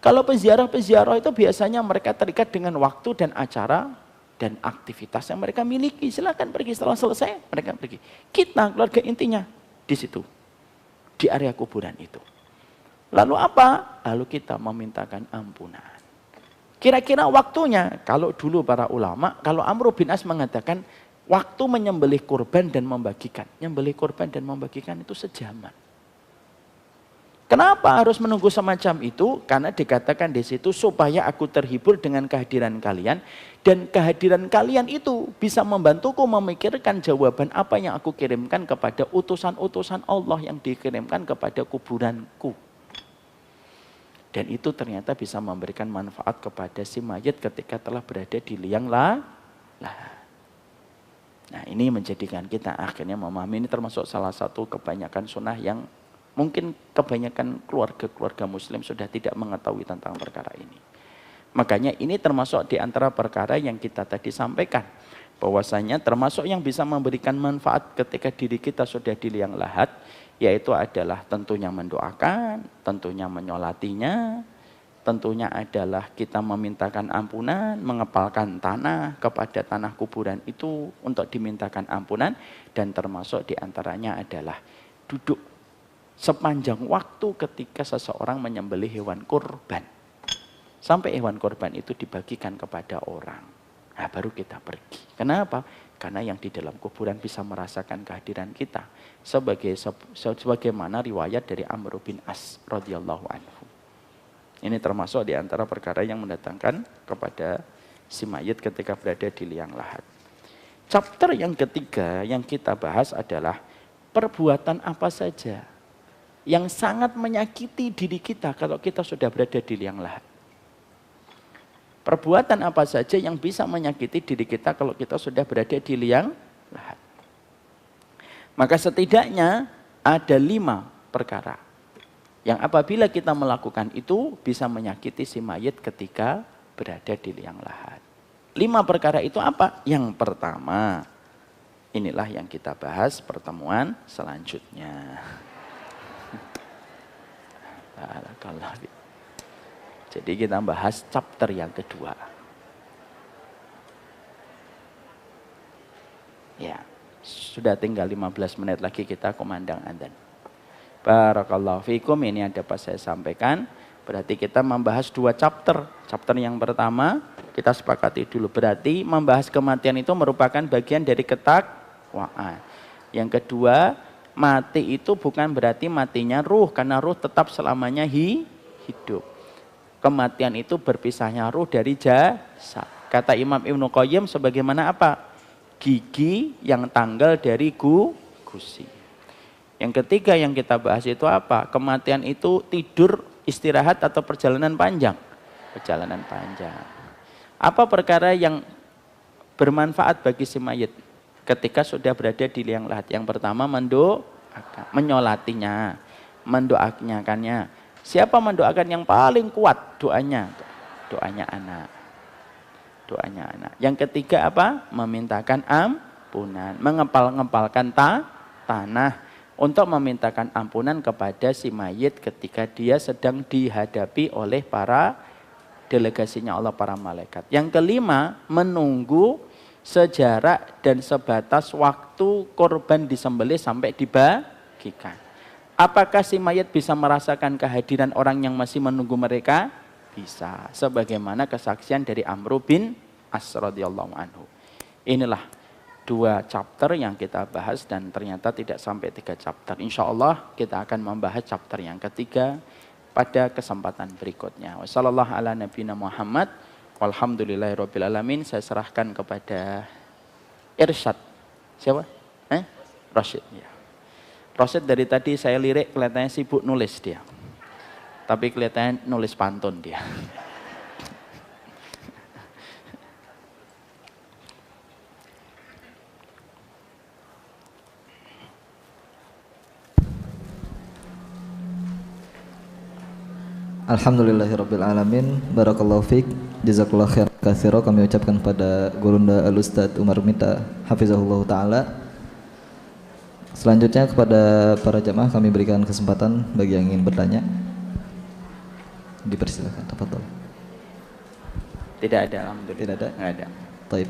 Kalau peziarah itu biasanya mereka terikat dengan waktu dan acara dan aktivitas yang mereka miliki. Silakan pergi, setelah selesai mereka pergi. Kita keluarga intinya di situ, di area kuburan itu. Lalu apa? Lalu kita memintakan ampunan. Kira-kira waktunya, kalau dulu para ulama, kalau Amr bin As mengatakan waktu menyembelih kurban dan membagikan. Nyembelih kurban dan membagikan itu sejaman. Kenapa harus menunggu semacam itu? Karena dikatakan di situ supaya aku terhibur dengan kehadiran kalian, dan kehadiran kalian itu bisa membantuku memikirkan jawaban apa yang aku kirimkan kepada utusan-utusan Allah yang dikirimkan kepada kuburanku. Dan itu ternyata bisa memberikan manfaat kepada si mayat ketika telah berada di liang lahat. Nah, ini menjadikan kita akhirnya memahami, ini termasuk salah satu kebanyakan sunnah yang mungkin kebanyakan keluarga-keluarga muslim sudah tidak mengetahui tentang perkara ini. Makanya ini termasuk di antara perkara yang kita tadi sampaikan. Bahwasanya termasuk yang bisa memberikan manfaat ketika diri kita sudah di liang lahat, yaitu adalah tentunya mendoakan, tentunya menyolatinya, tentunya adalah kita memintakan ampunan, mengepalkan tanah kepada tanah kuburan itu untuk dimintakan ampunan, dan termasuk diantaranya adalah duduk sepanjang waktu ketika seseorang menyembelih hewan kurban. Sampai hewan kurban itu dibagikan kepada orang. Nah, baru kita pergi. Kenapa? Karena yang di dalam kuburan bisa merasakan kehadiran kita. Sebagaimana riwayat dari Amr bin As radhiyallahu anhu. Ini termasuk di antara perkara yang mendatangkan kepada si mayit ketika berada di liang lahat. Chapter yang ketiga yang kita bahas adalah perbuatan apa saja yang sangat menyakiti diri kita kalau kita sudah berada di liang lahat. Perbuatan apa saja yang bisa menyakiti diri kita kalau kita sudah berada di liang lahat. Maka setidaknya ada 5 perkara yang apabila kita melakukan itu bisa menyakiti si mayit ketika berada di liang lahat. 5 perkara itu apa? Yang pertama, inilah yang kita bahas pertemuan selanjutnya. Jadi kita bahas chapter yang kedua. Ya, sudah tinggal 15 menit lagi kita kumandang adzan. Barakallahu fikum, ini yang dapat saya sampaikan. Berarti kita membahas 2 chapter. Chapter yang pertama kita sepakati dulu. Berarti membahas kematian itu merupakan bagian dari ketakwaan. Yang kedua, mati itu bukan berarti matinya ruh, karena ruh tetap selamanya hidup. Kematian itu berpisahnya ruh dari jasad. Kata Imam Ibnu Qayyim sebagaimana apa? Gigi yang tanggal dari gusi. Yang ketiga yang kita bahas itu apa? Kematian itu tidur, istirahat atau perjalanan panjang? Perjalanan panjang. Apa perkara yang bermanfaat bagi si mayit ketika sudah berada di liang lahat? Yang pertama mendoakan, menyolatinya, mendoakannya. Siapa mendoakan yang paling kuat doanya? Doanya anak. Doanya anak. Yang ketiga apa? Memintakan ampunan. Mengepal-ngepalkan tanah untuk memintakan ampunan kepada si mayit ketika dia sedang dihadapi oleh para delegasinya Allah, para malaikat. Yang kelima, menunggu sejarak dan sebatas waktu korban disembelih sampai dibagikan. Apakah si mayat bisa merasakan kehadiran orang yang masih menunggu mereka? Bisa. Sebagaimana kesaksian dari Amr bin As radhiyallahu anhu. Inilah 2 chapter yang kita bahas dan ternyata tidak sampai 3 chapter. Insya Allah kita akan membahas chapter yang ketiga pada kesempatan berikutnya. Wassallallahu ala nabiyina Muhammad. Walhamdulillahirabbil alamin. Saya serahkan kepada Irsyad. Siapa? Rashid. Ya. Rashid dari tadi saya lirik kelihatannya sibuk nulis dia. Tapi kelihatannya nulis pantun dia. Alhamdulillahirabbil alamin. Barakallahu fiik. Jazakallahu khairan katsira. Kami ucapkan pada Gurunda Al-Ustaz Umar Mita hafizahullah taala. Selanjutnya kepada para jamaah kami berikan kesempatan bagi yang ingin bertanya. Dipersilakan, tafadhol. Tidak ada, alhamdulillah. Tidak ada? Enggak ada. Baik.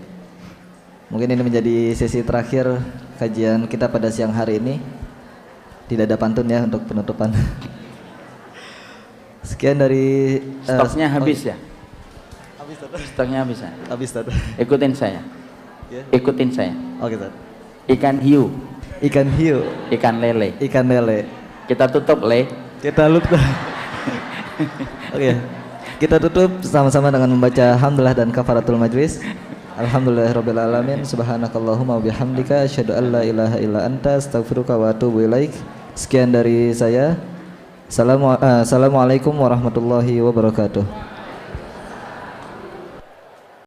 Mungkin ini menjadi sesi terakhir kajian kita pada siang hari ini. Tidak ada pantun ya untuk penutupan. Sekian dari stoknya habis ya? Habis, Tata. Stoknya habis ya? Habis, Tata. Ikutin saya. Yeah. Ikutin saya. Oke, Tata. Ikan hiu. Ikan hiu. Ikan lele. Ikan lele. Kita tutup Kita lupa. Oke. Kita tutup sama-sama dengan membaca hamdalah dan kafaratul majlis. Alhamdulillahirabbil alamin. Subhanakallahumma wa bihamdika asyhadu an la ilaha illa anta astaghfiruka wa atubu ilaik. Sekian dari saya. Assalamualaikum warahmatullahi wabarakatuh.